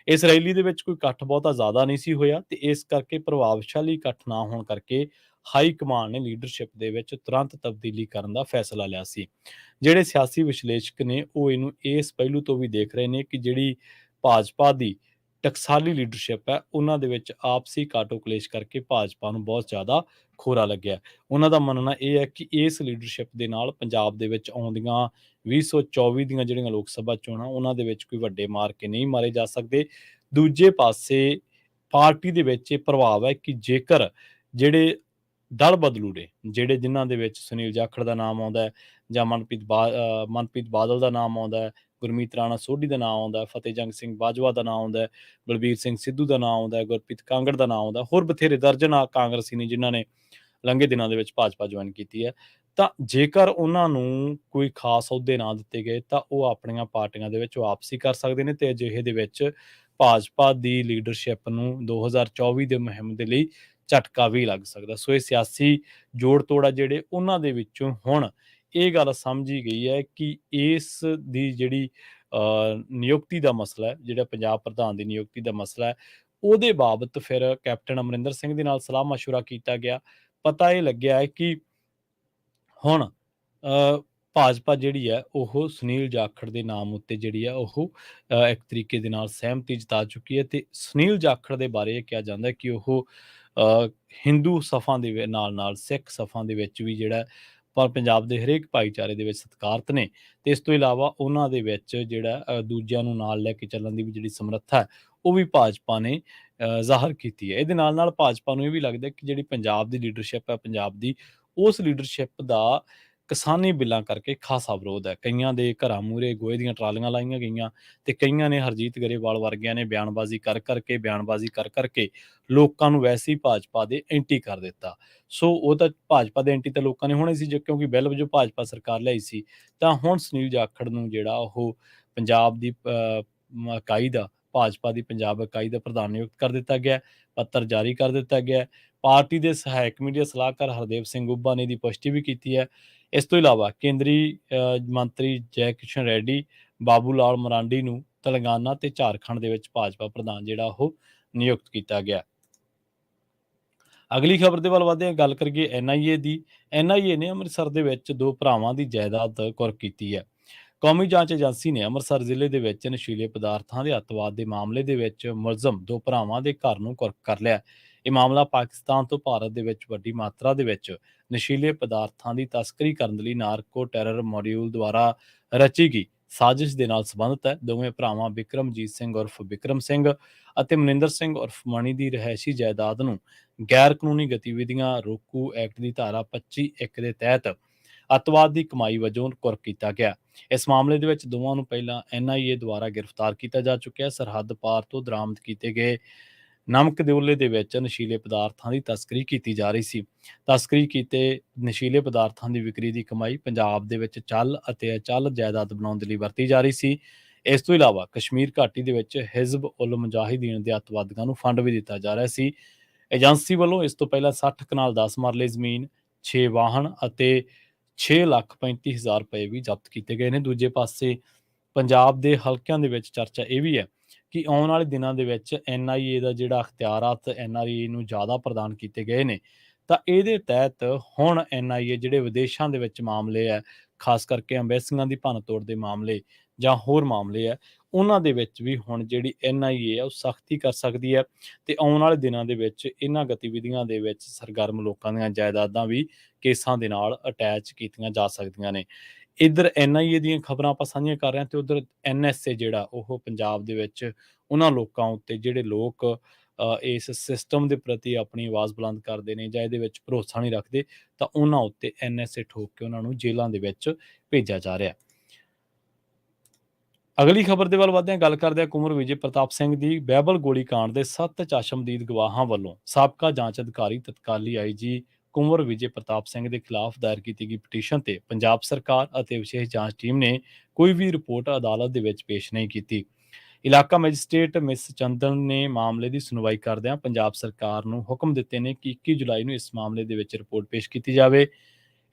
ਇਸ ਰੈਲੀ ਦੇ ਵਿੱਚ ਕੋਈ ਇਕੱਠ ਬਹੁਤਾ ਜ਼ਿਆਦਾ ਨਹੀਂ ਸੀ ਹੋਇਆ ਤੇ ਇਸ ਕਰਕੇ ਪ੍ਰਭਾਵਸ਼ਾਲੀ ਇਕੱਠ ਨਾ ਹੋਣ ਕਰਕੇ ਹਾਈ ਕਮਾਂਡ ਨੇ ਲੀਡਰਸ਼ਿਪ ਦੇ ਵਿੱਚ ਤੁਰੰਤ ਤਬਦੀਲੀ ਕਰਨ ਦਾ ਫੈਸਲਾ ਲਿਆ ਸੀ। ਜਿਹੜੇ ਸਿਆਸੀ ਵਿਸ਼ਲੇਸ਼ਕ ਨੇ ਉਹ ਇਹਨੂੰ ਇਸ ਪਹਿਲੂ ਤੋਂ ਵੀ ਦੇਖ ਰਹੇ ਨੇ ਕਿ ਜਿਹੜੀ ਭਾਜਪਾ ਦੀ ਟਕਸਾਲੀ ਲੀਡਰਸ਼ਿਪ ਹੈ ਉਹਨਾਂ ਦੇ ਵਿੱਚ ਆਪਸੀ ਕਾਟੋ ਕਲੇਸ਼ ਕਰਕੇ ਭਾਜਪਾ ਨੂੰ ਬਹੁਤ ਜ਼ਿਆਦਾ ਖੋਰਾ ਲੱਗਿਆ। ਉਹਨਾਂ ਦਾ ਮੰਨਣਾ ਇਹ ਹੈ ਕਿ ਇਸ ਲੀਡਰਸ਼ਿਪ ਦੇ ਨਾਲ ਪੰਜਾਬ ਦੇ ਵਿੱਚ ਆਉਂਦੀਆਂ 2024 ਦੀਆਂ ਜਿਹੜੀਆਂ ਲੋਕ ਸਭਾ ਚੋਣਾਂ ਉਹਨਾਂ ਦੇ ਵਿੱਚ ਕੋਈ ਵੱਡੇ ਮਾਰਕੇ ਨਹੀਂ ਮਾਰੇ ਜਾ ਸਕਦੇ। ਦੂਜੇ ਪਾਸੇ ਪਾਰਟੀ ਦੇ ਵਿੱਚ ਇਹ ਪ੍ਰਭਾਵ ਹੈ ਕਿ ਜੇਕਰ ਜਿਹੜੇ ਦਲ ਬਦਲੂ ਨੇ, ਜਿਹੜੇ ਜਿਨ੍ਹਾਂ ਦੇ ਵਿੱਚ ਸੁਨੀਲ ਜਾਖੜ ਦਾ ਨਾਮ ਆਉਂਦਾ ਹੈ ਜਾਂ ਮਨਪ੍ਰੀਤ ਬਾਦਲ ਦਾ ਨਾਮ ਆਉਂਦਾ ਹੈ, ਗੁਰਮੀਤ ਰਾਣਾ ਸੋਢੀ ਦਾ ਨਾਮ ਆਉਂਦਾ ਹੈ, ਫਤਿਹ ਜੰਗ ਸਿੰਘ ਬਾਜਵਾ ਦਾ ਨਾਮ ਆਉਂਦਾ ਹੈ, ਬਲਬੀਰ ਸਿੰਘ ਸਿੱਧੂ ਦਾ ਨਾਮ ਆਉਂਦਾ ਹੈ, ਗੁਰਪ੍ਰੀਤ ਕਾਂਗੜ ਦਾ ਨਾਮ ਆਉਂਦਾ, ਹੋਰ ਬਥੇਰੇ ਦਰਜਨ ਕਾਂਗਰਸੀ ਨੇ ਜਿਨ੍ਹਾਂ ਨੇ ਲੰਘੇ ਦਿਨਾਂ ਦੇ ਵਿੱਚ ਭਾਜਪਾ ਜੁਆਇਨ ਕੀਤੀ ਹੈ। ਤਾਂ ਜੇਕਰ ਉਹਨਾਂ ਨੂੰ ਕੋਈ ਖਾਸ ਅਹੁਦੇ ਨਾ ਦਿੱਤੇ ਗਏ ਤਾਂ ਉਹ ਆਪਣੀਆਂ ਪਾਰਟੀਆਂ ਦੇ ਵਿੱਚ ਵਾਪਸੀ ਕਰ ਸਕਦੇ ਨੇ ਤੇ ਅਜਿਹੇ ਦੇ ਵਿੱਚ ਭਾਜਪਾ ਦੀ ਲੀਡਰਸ਼ਿਪ ਨੂੰ 2024 ਦੇ ਮੁਹਿੰਮ ਦੇ ਲਈ ਝਟਕਾ ਵੀ ਲੱਗ ਸਕਦਾ। ਸੋ ਇਹ ਸਿਆਸੀ ਜੋੜ ਤੋੜ ਆ ਜਿਹੜੇ ਉਹਨਾਂ ਦੇ ਵਿੱਚੋਂ ਹੁਣ ਇਹ ਗੱਲ ਸਮਝੀ ਗਈ ਹੈ ਕਿ ਇਸ ਦੀ ਜਿਹੜੀ ਨਿਯੁਕਤੀ ਦਾ ਮਸਲਾ ਹੈ, ਜਿਹੜਾ ਪੰਜਾਬ ਪ੍ਰਧਾਨ ਦੀ ਨਿਯੁਕਤੀ ਦਾ ਮਸਲਾ ਹੈ, ਉਹਦੇ ਬਾਬਤ ਫਿਰ ਕੈਪਟਨ ਅਮਰਿੰਦਰ ਸਿੰਘ ਦੇ ਨਾਲ ਸਲਾਹ ਮਸ਼ਵਰਾ ਕੀਤਾ ਗਿਆ। ਪਤਾ ਇਹ ਲੱਗਿਆ ਹੈ ਕਿ ਹੁਣ ਭਾਜਪਾ ਜਿਹੜੀ ਹੈ ਉਹ ਸੁਨੀਲ ਜਾਖੜ ਦੇ ਨਾਮ ਉੱਤੇ ਜਿਹੜੀ ਹੈ ਉਹ ਇੱਕ ਤਰੀਕੇ ਦੇ ਨਾਲ ਸਹਿਮਤੀ ਜਤਾ ਚੁੱਕੀ ਹੈ ਤੇ ਸੁਨੀਲ ਜਾਖੜ ਦੇ ਬਾਰੇ ਇਹ ਕਿਹਾ ਜਾਂਦਾ ਕਿ ਉਹ ਹਿੰਦੂ ਸਫਾਂ ਦੇ ਨਾਲ ਸਿੱਖ ਸਫਾਂ ਦੇ ਵਿੱਚ ਵੀ ਜਿਹੜਾ ਪਰ ਪੰਜਾਬ ਦੇ ਹਰੇਕ ਭਾਈਚਾਰੇ ਦੇ ਵਿੱਚ ਸਤਿਕਾਰਤ ਨੇ ਤੇ ਇਸ ਤੋਂ ਇਲਾਵਾ ਉਹਨਾਂ ਦੇ ਵਿੱਚ ਜਿਹੜਾ ਦੂਜਿਆਂ ਨੂੰ ਨਾਲ ਲੈ ਕੇ ਚੱਲਣ ਦੀ ਵੀ ਜਿਹੜੀ ਸਮਰੱਥਾ ਹੈ ਉਹ ਵੀ ਭਾਜਪਾ ਨੇ ਜ਼ਾਹਰ ਕੀਤੀ ਹੈ। ਇਹਦੇ ਨਾਲ ਭਾਜਪਾ ਨੂੰ ਇਹ ਵੀ ਲੱਗਦਾ ਕਿ ਜਿਹੜੀ ਪੰਜਾਬ ਦੀ ਲੀਡਰਸ਼ਿਪ ਹੈ ਪੰਜਾਬ ਦੀ, ਉਸ ਲੀਡਰਸ਼ਿਪ ਦਾ ਕਿਸਾਨੀ ਬਿੱਲਾਂ ਕਰਕੇ ਖਾਸਾ ਵਿਰੋਧ ਹੈ। ਕਈਆਂ ਦੇ ਘਰਾਂ ਮੂਹਰੇ ਗੋਹੇ ਦੀਆਂ ਟਰਾਲੀਆਂ ਲਾਈਆਂ ਗਈਆਂ ਤੇ ਕਈਆਂ ਨੇ ਹਰਜੀਤ ਗਰੇਵਾਲ ਵਰਗਿਆਂ ਨੇ ਬਿਆਨਬਾਜ਼ੀ ਕਰ ਕਰਕੇ ਲੋਕਾਂ ਨੂੰ ਵੈਸੇ ਹੀ ਭਾਜਪਾ ਦੇ ਐਂਟੀ ਕਰ ਦਿੱਤਾ। ਸੋ ਉਹ ਤਾਂ ਭਾਜਪਾ ਦੇ ਐਂਟੀ ਤਾਂ ਲੋਕਾਂ ਨੇ ਹੋਣੇ ਸੀ ਕਿਉਂਕਿ ਬਿੱਲ ਵਜੋਂ ਭਾਜਪਾ ਸਰਕਾਰ ਲਿਆਈ ਸੀ। ਤਾਂ ਹੁਣ ਸੁਨੀਲ ਜਾਖੜ ਨੂੰ ਜਿਹੜਾ ਉਹ ਪੰਜਾਬ ਦੀ ਇਕਾਈ ਦਾ ਭਾਜਪਾ ਦੀ ਪੰਜਾਬ ਇਕਾਈ ਦਾ ਪ੍ਰਧਾਨ ਨਿਯੁਕਤ ਕਰ ਦਿੱਤਾ ਗਿਆ, ਪੱਤਰ ਜਾਰੀ ਕਰ ਦਿੱਤਾ ਗਿਆ। ਪਾਰਟੀ ਦੇ ਸਹਾਇਕ ਮੀਡੀਆ ਸਲਾਹਕਾਰ ਹਰਦੇਵ ਸਿੰਘ ਉੱਭਾ ਨੇ ਦੀ ਪੁਸ਼ਟੀ ਵੀ ਕੀਤੀ ਹੈ। ਇਸ ਤੋਂ ਇਲਾਵਾ ਕੇਂਦਰੀ ਮੰਤਰੀ ਜੈ ਕਿਸ਼ਨ ਰੈਡੀ, ਬਾਬੂ ਲਾਲ ਮਰਾਂਡੀ ਨੂੰ ਤੇਲੰਗਾਨਾ ਤੇ ਝਾਰਖੰਡ ਦੇ ਵਿੱਚ ਭਾਜਪਾ ਪ੍ਰਧਾਨ ਜਿਹੜਾ ਉਹ ਨਿਯੁਕਤ ਕੀਤਾ ਗਿਆ। ਅਗਲੀ ਖਬਰ ਦੇ ਵੱਲ ਵਧਦੇ ਹਾਂ, ਗੱਲ ਕਰੀਏ NIA ਦੀ। NIA ਨੇ ਅੰਮ੍ਰਿਤਸਰ ਦੇ ਵਿੱਚ 2 ਭਰਾਵਾਂ ਦੀ ਜਾਇਦਾਦ ਕੁਰਕ ਕੀਤੀ ਹੈ। ਕੌਮੀ ਜਾਂਚ ਏਜੰਸੀ ਨੇ ਅੰਮ੍ਰਿਤਸਰ ਜ਼ਿਲ੍ਹੇ ਦੇ ਵਿੱਚ ਨਸ਼ੀਲੇ ਪਦਾਰਥਾਂ ਦੇ ਅੱਤਵਾਦ ਦੇ ਮਾਮਲੇ ਦੇ ਵਿੱਚ ਮੁਲਜ਼ਮ 2 ਭਰਾਵਾਂ ਦੇ ਘਰ ਨੂੰ ਕੁਰਕ ਕਰ ਲਿਆ। ਇਹ ਮਾਮਲਾ ਪਾਕਿਸਤਾਨ ਤੋਂ ਭਾਰਤ ਦੇ ਵਿੱਚ ਵੱਡੀ ਮਾਤਰਾ ਦੇ ਵਿੱਚ ਨਸ਼ੀਲੇ ਪਦਾਰਥਾਂ ਦੀ ਤਸਕਰੀ ਕਰਨ ਲਈ ਨਾਰਕੋ ਟੈਰਰ ਮੋਡਿਊਲ ਦੁਆਰਾ ਰਚੀ ਗਈ ਸਾਜ਼ਿਸ਼ ਦੇ ਨਾਲ ਸੰਬੰਧਿਤ ਹੈ। ਦੋਵੇਂ ਭਰਾਵਾਂ ਬਿਕਰਮਜੀਤ ਸਿੰਘ ਉਰਫ ਬਿਕਰਮ ਸਿੰਘ ਅਤੇ ਮਨਿੰਦਰ ਸਿੰਘ ਉਰਫ ਮਣੀ ਦੀ ਰਿਹਾਇਸ਼ੀ ਜਾਇਦਾਦ ਨੂੰ ਗੈਰ ਕਾਨੂੰਨੀ ਗਤੀਵਿਧੀਆਂ ਰੋਕੂ ਐਕਟ ਦੀ ਧਾਰਾ 25(1) ਦੇ ਤਹਿਤ ਅੱਤਵਾਦ ਦੀ ਕਮਾਈ ਵਜੋਂ ਕੁਰਕ ਕੀਤਾ ਗਿਆ। ਇਸ ਮਾਮਲੇ ਦੇ ਵਿੱਚ ਦੋਵਾਂ ਨੂੰ ਪਹਿਲਾਂ NIA ਦੁਆਰਾ ਗ੍ਰਿਫਤਾਰ ਕੀਤਾ ਜਾ ਚੁੱਕਿਆ। ਸਰਹੱਦ ਪਾਰ ਤੋਂ ਬਰਾਮਦ ਕੀਤੇ ਗਏ ਨਮਕ ਦਿਓਲੇ ਦੇ ਵਿੱਚ ਨਸ਼ੀਲੇ ਪਦਾਰਥਾਂ ਦੀ ਤਸਕਰੀ ਕੀਤੀ ਜਾ ਰਹੀ ਸੀ। ਤਸਕਰੀ ਕੀਤੇ ਨਸ਼ੀਲੇ ਪਦਾਰਥਾਂ ਦੀ ਵਿਕਰੀ ਦੀ ਕਮਾਈ ਪੰਜਾਬ ਦੇ ਵਿੱਚ ਚੱਲ ਅਤੇ ਅਚਲ ਜਾਇਦਾਦ ਬਣਾਉਣ ਦੇ ਲਈ ਵਰਤੀ ਜਾ ਰਹੀ ਸੀ। ਇਸ ਤੋਂ ਇਲਾਵਾ ਕਸ਼ਮੀਰ ਘਾਟੀ ਦੇ ਵਿੱਚ ਹਿਜ਼ਬ ਉਲ ਮੁਜਾਹਿਦੀਨ ਦੇ ਅੱਤਵਾਦੀਆਂ ਨੂੰ ਫੰਡ ਵੀ ਦਿੱਤਾ ਜਾ ਰਿਹਾ ਸੀ। ਏਜੰਸੀ ਵੱਲੋਂ ਇਸ ਤੋਂ ਪਹਿਲਾਂ 60 ਕਨਾਲ 10 ਮਰਲੇ ਜ਼ਮੀਨ, 6 ਵਾਹਨ ਅਤੇ 6,35,000 ਰੁਪਏ ਵੀ ਜ਼ਬਤ ਕੀਤੇ ਗਏ ਨੇ। ਦੂਜੇ ਪਾਸੇ ਪੰਜਾਬ ਦੇ ਹਲਕਿਆਂ ਦੇ ਵਿੱਚ ਚਰਚਾ ਇਹ ਵੀ ਹੈ ਕਿ ਆਉਣ ਵਾਲੇ ਦਿਨਾਂ ਦੇ ਵਿੱਚ NIA ਦਾ ਜਿਹੜਾ ਅਖਤਿਆਰਾਤ NRA ਨੂੰ ਜ਼ਿਆਦਾ ਪ੍ਰਦਾਨ ਕੀਤੇ ਗਏ ਨੇ, ਤਾਂ ਇਹਦੇ ਤਹਿਤ ਹੁਣ NIA ਜਿਹੜੇ ਵਿਦੇਸ਼ਾਂ ਦੇ ਵਿੱਚ ਮਾਮਲੇ ਹੈ, ਖਾਸ ਕਰਕੇ ਐਮਬੈਸੀਆਂ ਦੀ ਭੰਨ-ਤੋੜ ਦੇ ਮਾਮਲੇ ਜਾਂ ਹੋਰ ਮਾਮਲੇ ਹੈ, ਉਹਨਾਂ ਦੇ ਵਿੱਚ ਵੀ ਹੁਣ ਜਿਹੜੀ NIA ਹੈ ਉਹ ਸਖਤੀ ਕਰ ਸਕਦੀ ਹੈ ਤੇ ਆਉਣ ਵਾਲੇ ਦਿਨਾਂ ਦੇ ਵਿੱਚ ਇਹਨਾਂ ਗਤੀਵਿਧੀਆਂ ਦੇ ਵਿੱਚ ਸਰਗਰਮ ਲੋਕਾਂ ਦੀਆਂ ਜਾਇਦਾਦਾਂ ਵੀ ਕੇਸਾਂ ਦੇ ਨਾਲ ਅਟੈਚ ਕੀਤੀਆਂ ਜਾ ਸਕਦੀਆਂ ਨੇ। ਇੱਧਰ NIA ਦੀਆਂ ਖਬਰਾਂ ਆਪਾਂ ਸਾਂਝੀਆਂ ਕਰ ਰਹੇ ਹਾਂ ਤੇ ਉੱਧਰ NSA ਜਿਹੜਾ ਉਹ ਪੰਜਾਬ ਦੇ ਵਿੱਚ ਉਹਨਾਂ ਲੋਕਾਂ ਉੱਤੇ ਜਿਹੜੇ ਲੋਕ ਇਸ ਸਿਸਟਮ ਦੇ ਪ੍ਰਤੀ ਆਪਣੀ ਆਵਾਜ਼ ਬੁਲੰਦ ਕਰਦੇ ਨੇ ਜਾਂ ਇਹਦੇ ਵਿੱਚ ਭਰੋਸਾ ਨਹੀਂ ਰੱਖਦੇ, ਤਾਂ ਉਹਨਾਂ ਉੱਤੇ NSA ਠੋਕ ਕੇ ਉਹਨਾਂ ਨੂੰ ਜੇਲ੍ਹਾਂ ਦੇ ਵਿੱਚ ਭੇਜਿਆ ਜਾ ਰਿਹਾ। ਅਗਲੀ ਖਬਰ ਦੇ ਵੱਲ ਵਧਦੇ ਹਾਂ, ਗੱਲ ਕਰਦੇ ਹਾਂ ਕੁੰਵਰ ਵਿਜੇ ਪ੍ਰਤਾਪ ਸਿੰਘ ਦੀ। ਬਹਿਬਲ ਗੋਲੀकांड ਦੇ 7 ਚਸ਼ਮਦੀਦ ਗਵਾਹਾਂ ਵੱਲੋਂ ਸਾਬਕਾ ਜਾਂਚ ਅਧਿਕਾਰੀ ਤਤਕਾਲੀ IG ਕੁੰਵਰ ਵਿਜੇ ਪ੍ਰਤਾਪ ਸਿੰਘ ਦੇ ਖਿਲਾਫ ਦਾਇਰ ਕੀਤੀ ਗਈ ਪਟੀਸ਼ਨ ਤੇ ਪੰਜਾਬ ਸਰਕਾਰ ਅਤੇ ਵਿਸ਼ੇਸ਼ ਜਾਂਚ ਟੀਮ ਨੇ ਕੋਈ ਵੀ ਰਿਪੋਰਟ ਅਦਾਲਤ ਦੇ ਵਿੱਚ ਪੇਸ਼ ਨਹੀਂ ਕੀਤੀ। ਇਲਾਕਾ ਮੈਜਿਸਟ੍ਰੇਟ ਮਿਸ ਚੰਦਨ ਨੇ ਮਾਮਲੇ ਦੀ ਸੁਣਵਾਈ ਕਰਦਿਆਂ ਪੰਜਾਬ ਸਰਕਾਰ ਨੂੰ ਹੁਕਮ ਦਿੱਤੇ ਨੇ ਕਿ 21 ਜੁਲਾਈ ਨੂੰ ਇਸ ਮਾਮਲੇ ਦੇ ਵਿੱਚ ਰਿਪੋਰਟ ਪੇਸ਼ ਕੀਤੀ ਜਾਵੇ।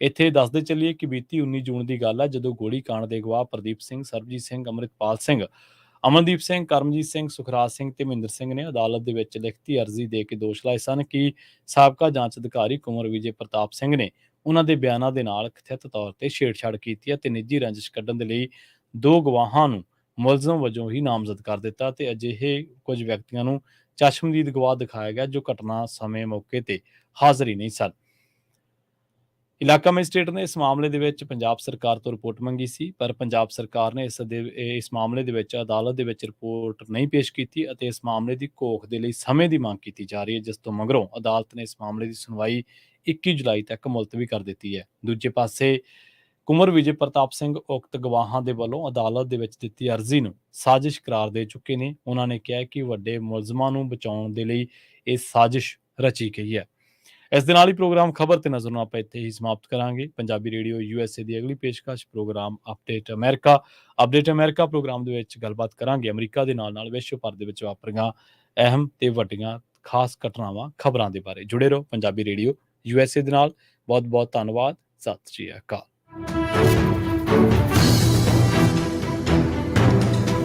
ਇੱਥੇ ਦੱਸਦੇ ਚੱਲੀਏ ਕਿ ਬੀਤੀ 19 ਜੂਨ ਦੀ ਗੱਲ ਹੈ, ਜਦੋਂ ਗੋਲੀकांड ਦੇ ਗਵਾਹ ਪ੍ਰਦੀਪ ਸਿੰਘ, ਸਰਬਜੀਤ ਸਿੰਘ, ਅੰਮ੍ਰਿਤਪਾਲ ਸਿੰਘ, ਅਮਨਦੀਪ ਸਿੰਘ, ਕਰਮਜੀਤ ਸਿੰਘ, ਸੁਖਰਾਜ ਸਿੰਘ ਤੇ ਮਹਿੰਦਰ ਸਿੰਘ ਨੇ ਅਦਾਲਤ ਦੇ ਵਿੱਚ ਲਿਖਤੀ ਅਰਜ਼ੀ ਦੇ ਕੇ ਦੋਸ਼ ਲਾਏ ਸਨ ਕਿ ਸਾਬਕਾ ਜਾਂਚ ਅਧਿਕਾਰੀ ਕੁੰਵਰ ਵਿਜੇ ਪ੍ਰਤਾਪ ਸਿੰਘ ਨੇ ਉਹਨਾਂ ਦੇ ਬਿਆਨਾਂ ਦੇ ਨਾਲ ਕਥਿਤ ਤੌਰ ਤੇ ਛੇੜਛਾੜ ਕੀਤੀ ਹੈ ਤੇ ਨਿੱਜੀ ਰੰਜਿਸ਼ ਕੱਢਣ ਦੇ ਲਈ 2 ਗਵਾਹਾਂ ਨੂੰ ਮੁਲਜ਼ਮ ਵਜੋਂ ਹੀ ਨਾਮਜ਼ਦ ਕਰ ਦਿੱਤਾ ਤੇ ਅਜਿਹੇ ਕੁਝ ਵਿਅਕਤੀਆਂ ਨੂੰ ਚਸ਼ਮਦੀਦ ਗਵਾਹ ਦਿਖਾਇਆ ਗਿਆ ਜੋ ਘਟਨਾ ਸਮੇਂ ਮੌਕੇ ਤੇ ਹਾਜ਼ਰ ਹੀ ਨਹੀਂ ਸਨ। ਇਲਾਕਾ ਮੈਜਿਸਟ੍ਰੇਟ ਨੇ ਇਸ ਮਾਮਲੇ ਦੇ ਵਿੱਚ ਪੰਜਾਬ ਸਰਕਾਰ ਤੋਂ ਰਿਪੋਰਟ ਮੰਗੀ ਸੀ, ਪਰ ਪੰਜਾਬ ਸਰਕਾਰ ਨੇ ਇਸ ਮਾਮਲੇ ਦੇ ਵਿੱਚ ਅਦਾਲਤ ਦੇ ਵਿੱਚ ਰਿਪੋਰਟ ਨਹੀਂ ਪੇਸ਼ ਕੀਤੀ ਅਤੇ ਇਸ ਮਾਮਲੇ ਦੀ ਘੋਖ ਦੇ ਲਈ ਸਮੇਂ ਦੀ ਮੰਗ ਕੀਤੀ ਜਾ ਰਹੀ ਹੈ, ਜਿਸ ਤੋਂ ਮਗਰੋਂ ਅਦਾਲਤ ਨੇ ਇਸ ਮਾਮਲੇ ਦੀ ਸੁਣਵਾਈ 21 ਜੁਲਾਈ ਤੱਕ ਮੁਲਤਵੀ ਕਰ ਦਿੱਤੀ ਹੈ। ਦੂਜੇ ਪਾਸੇ ਕੁੰਵਰ ਵਿਜੇ ਪ੍ਰਤਾਪ ਸਿੰਘ ਉਕਤ ਗਵਾਹਾਂ ਦੇ ਵੱਲੋਂ ਅਦਾਲਤ ਦੇ ਵਿੱਚ ਦਿੱਤੀ ਅਰਜ਼ੀ ਨੂੰ ਸਾਜ਼ਿਸ਼ ਕਰਾਰ ਦੇ ਚੁੱਕੇ ਨੇ। ਉਹਨਾਂ ਨੇ ਕਿਹਾ ਕਿ ਵੱਡੇ ਮੁਲਜ਼ਮਾਂ ਨੂੰ ਬਚਾਉਣ ਦੇ ਲਈ ਇਹ ਸਾਜ਼ਿਸ਼ ਰਚੀ ਗਈ ਹੈ। ਇਸ ਦੇ ਨਾਲ ਹੀ ਪ੍ਰੋਗਰਾਮ ਖਬਰ ਤੇ ਨਜ਼ਰ ਨੂੰ ਆਪਾਂ ਇੱਥੇ ਹੀ ਸਮਾਪਤ ਕਰਾਂਗੇ। ਪੰਜਾਬੀ ਰੇਡੀਓ USA ਦੀ ਅਗਲੀ ਪੇਸ਼ਕਸ਼ ਪ੍ਰੋਗਰਾਮ ਅਪਡੇਟ ਅਮਰੀਕਾ ਪ੍ਰੋਗਰਾਮ ਦੇ ਵਿੱਚ ਗੱਲਬਾਤ ਕਰਾਂਗੇ ਅਮਰੀਕਾ ਦੇ ਨਾਲ ਵਿਸ਼ਵ ਭਰ ਦੇ ਵਿੱਚ ਵਾਪਰੀਆਂ ਅਹਿਮ ਤੇ ਵੱਡੀਆਂ ਖਾਸ ਘਟਨਾਵਾਂ, ਖਬਰਾਂ ਦੇ ਬਾਰੇ। ਜੁੜੇ ਰਹੋ ਪੰਜਾਬੀ ਰੇਡੀਓ USA ਦੇ ਨਾਲ। ਬਹੁਤ ਬਹੁਤ ਧੰਨਵਾਦ। ਸਤਿ ਸ਼੍ਰੀ ਅਕਾਲ।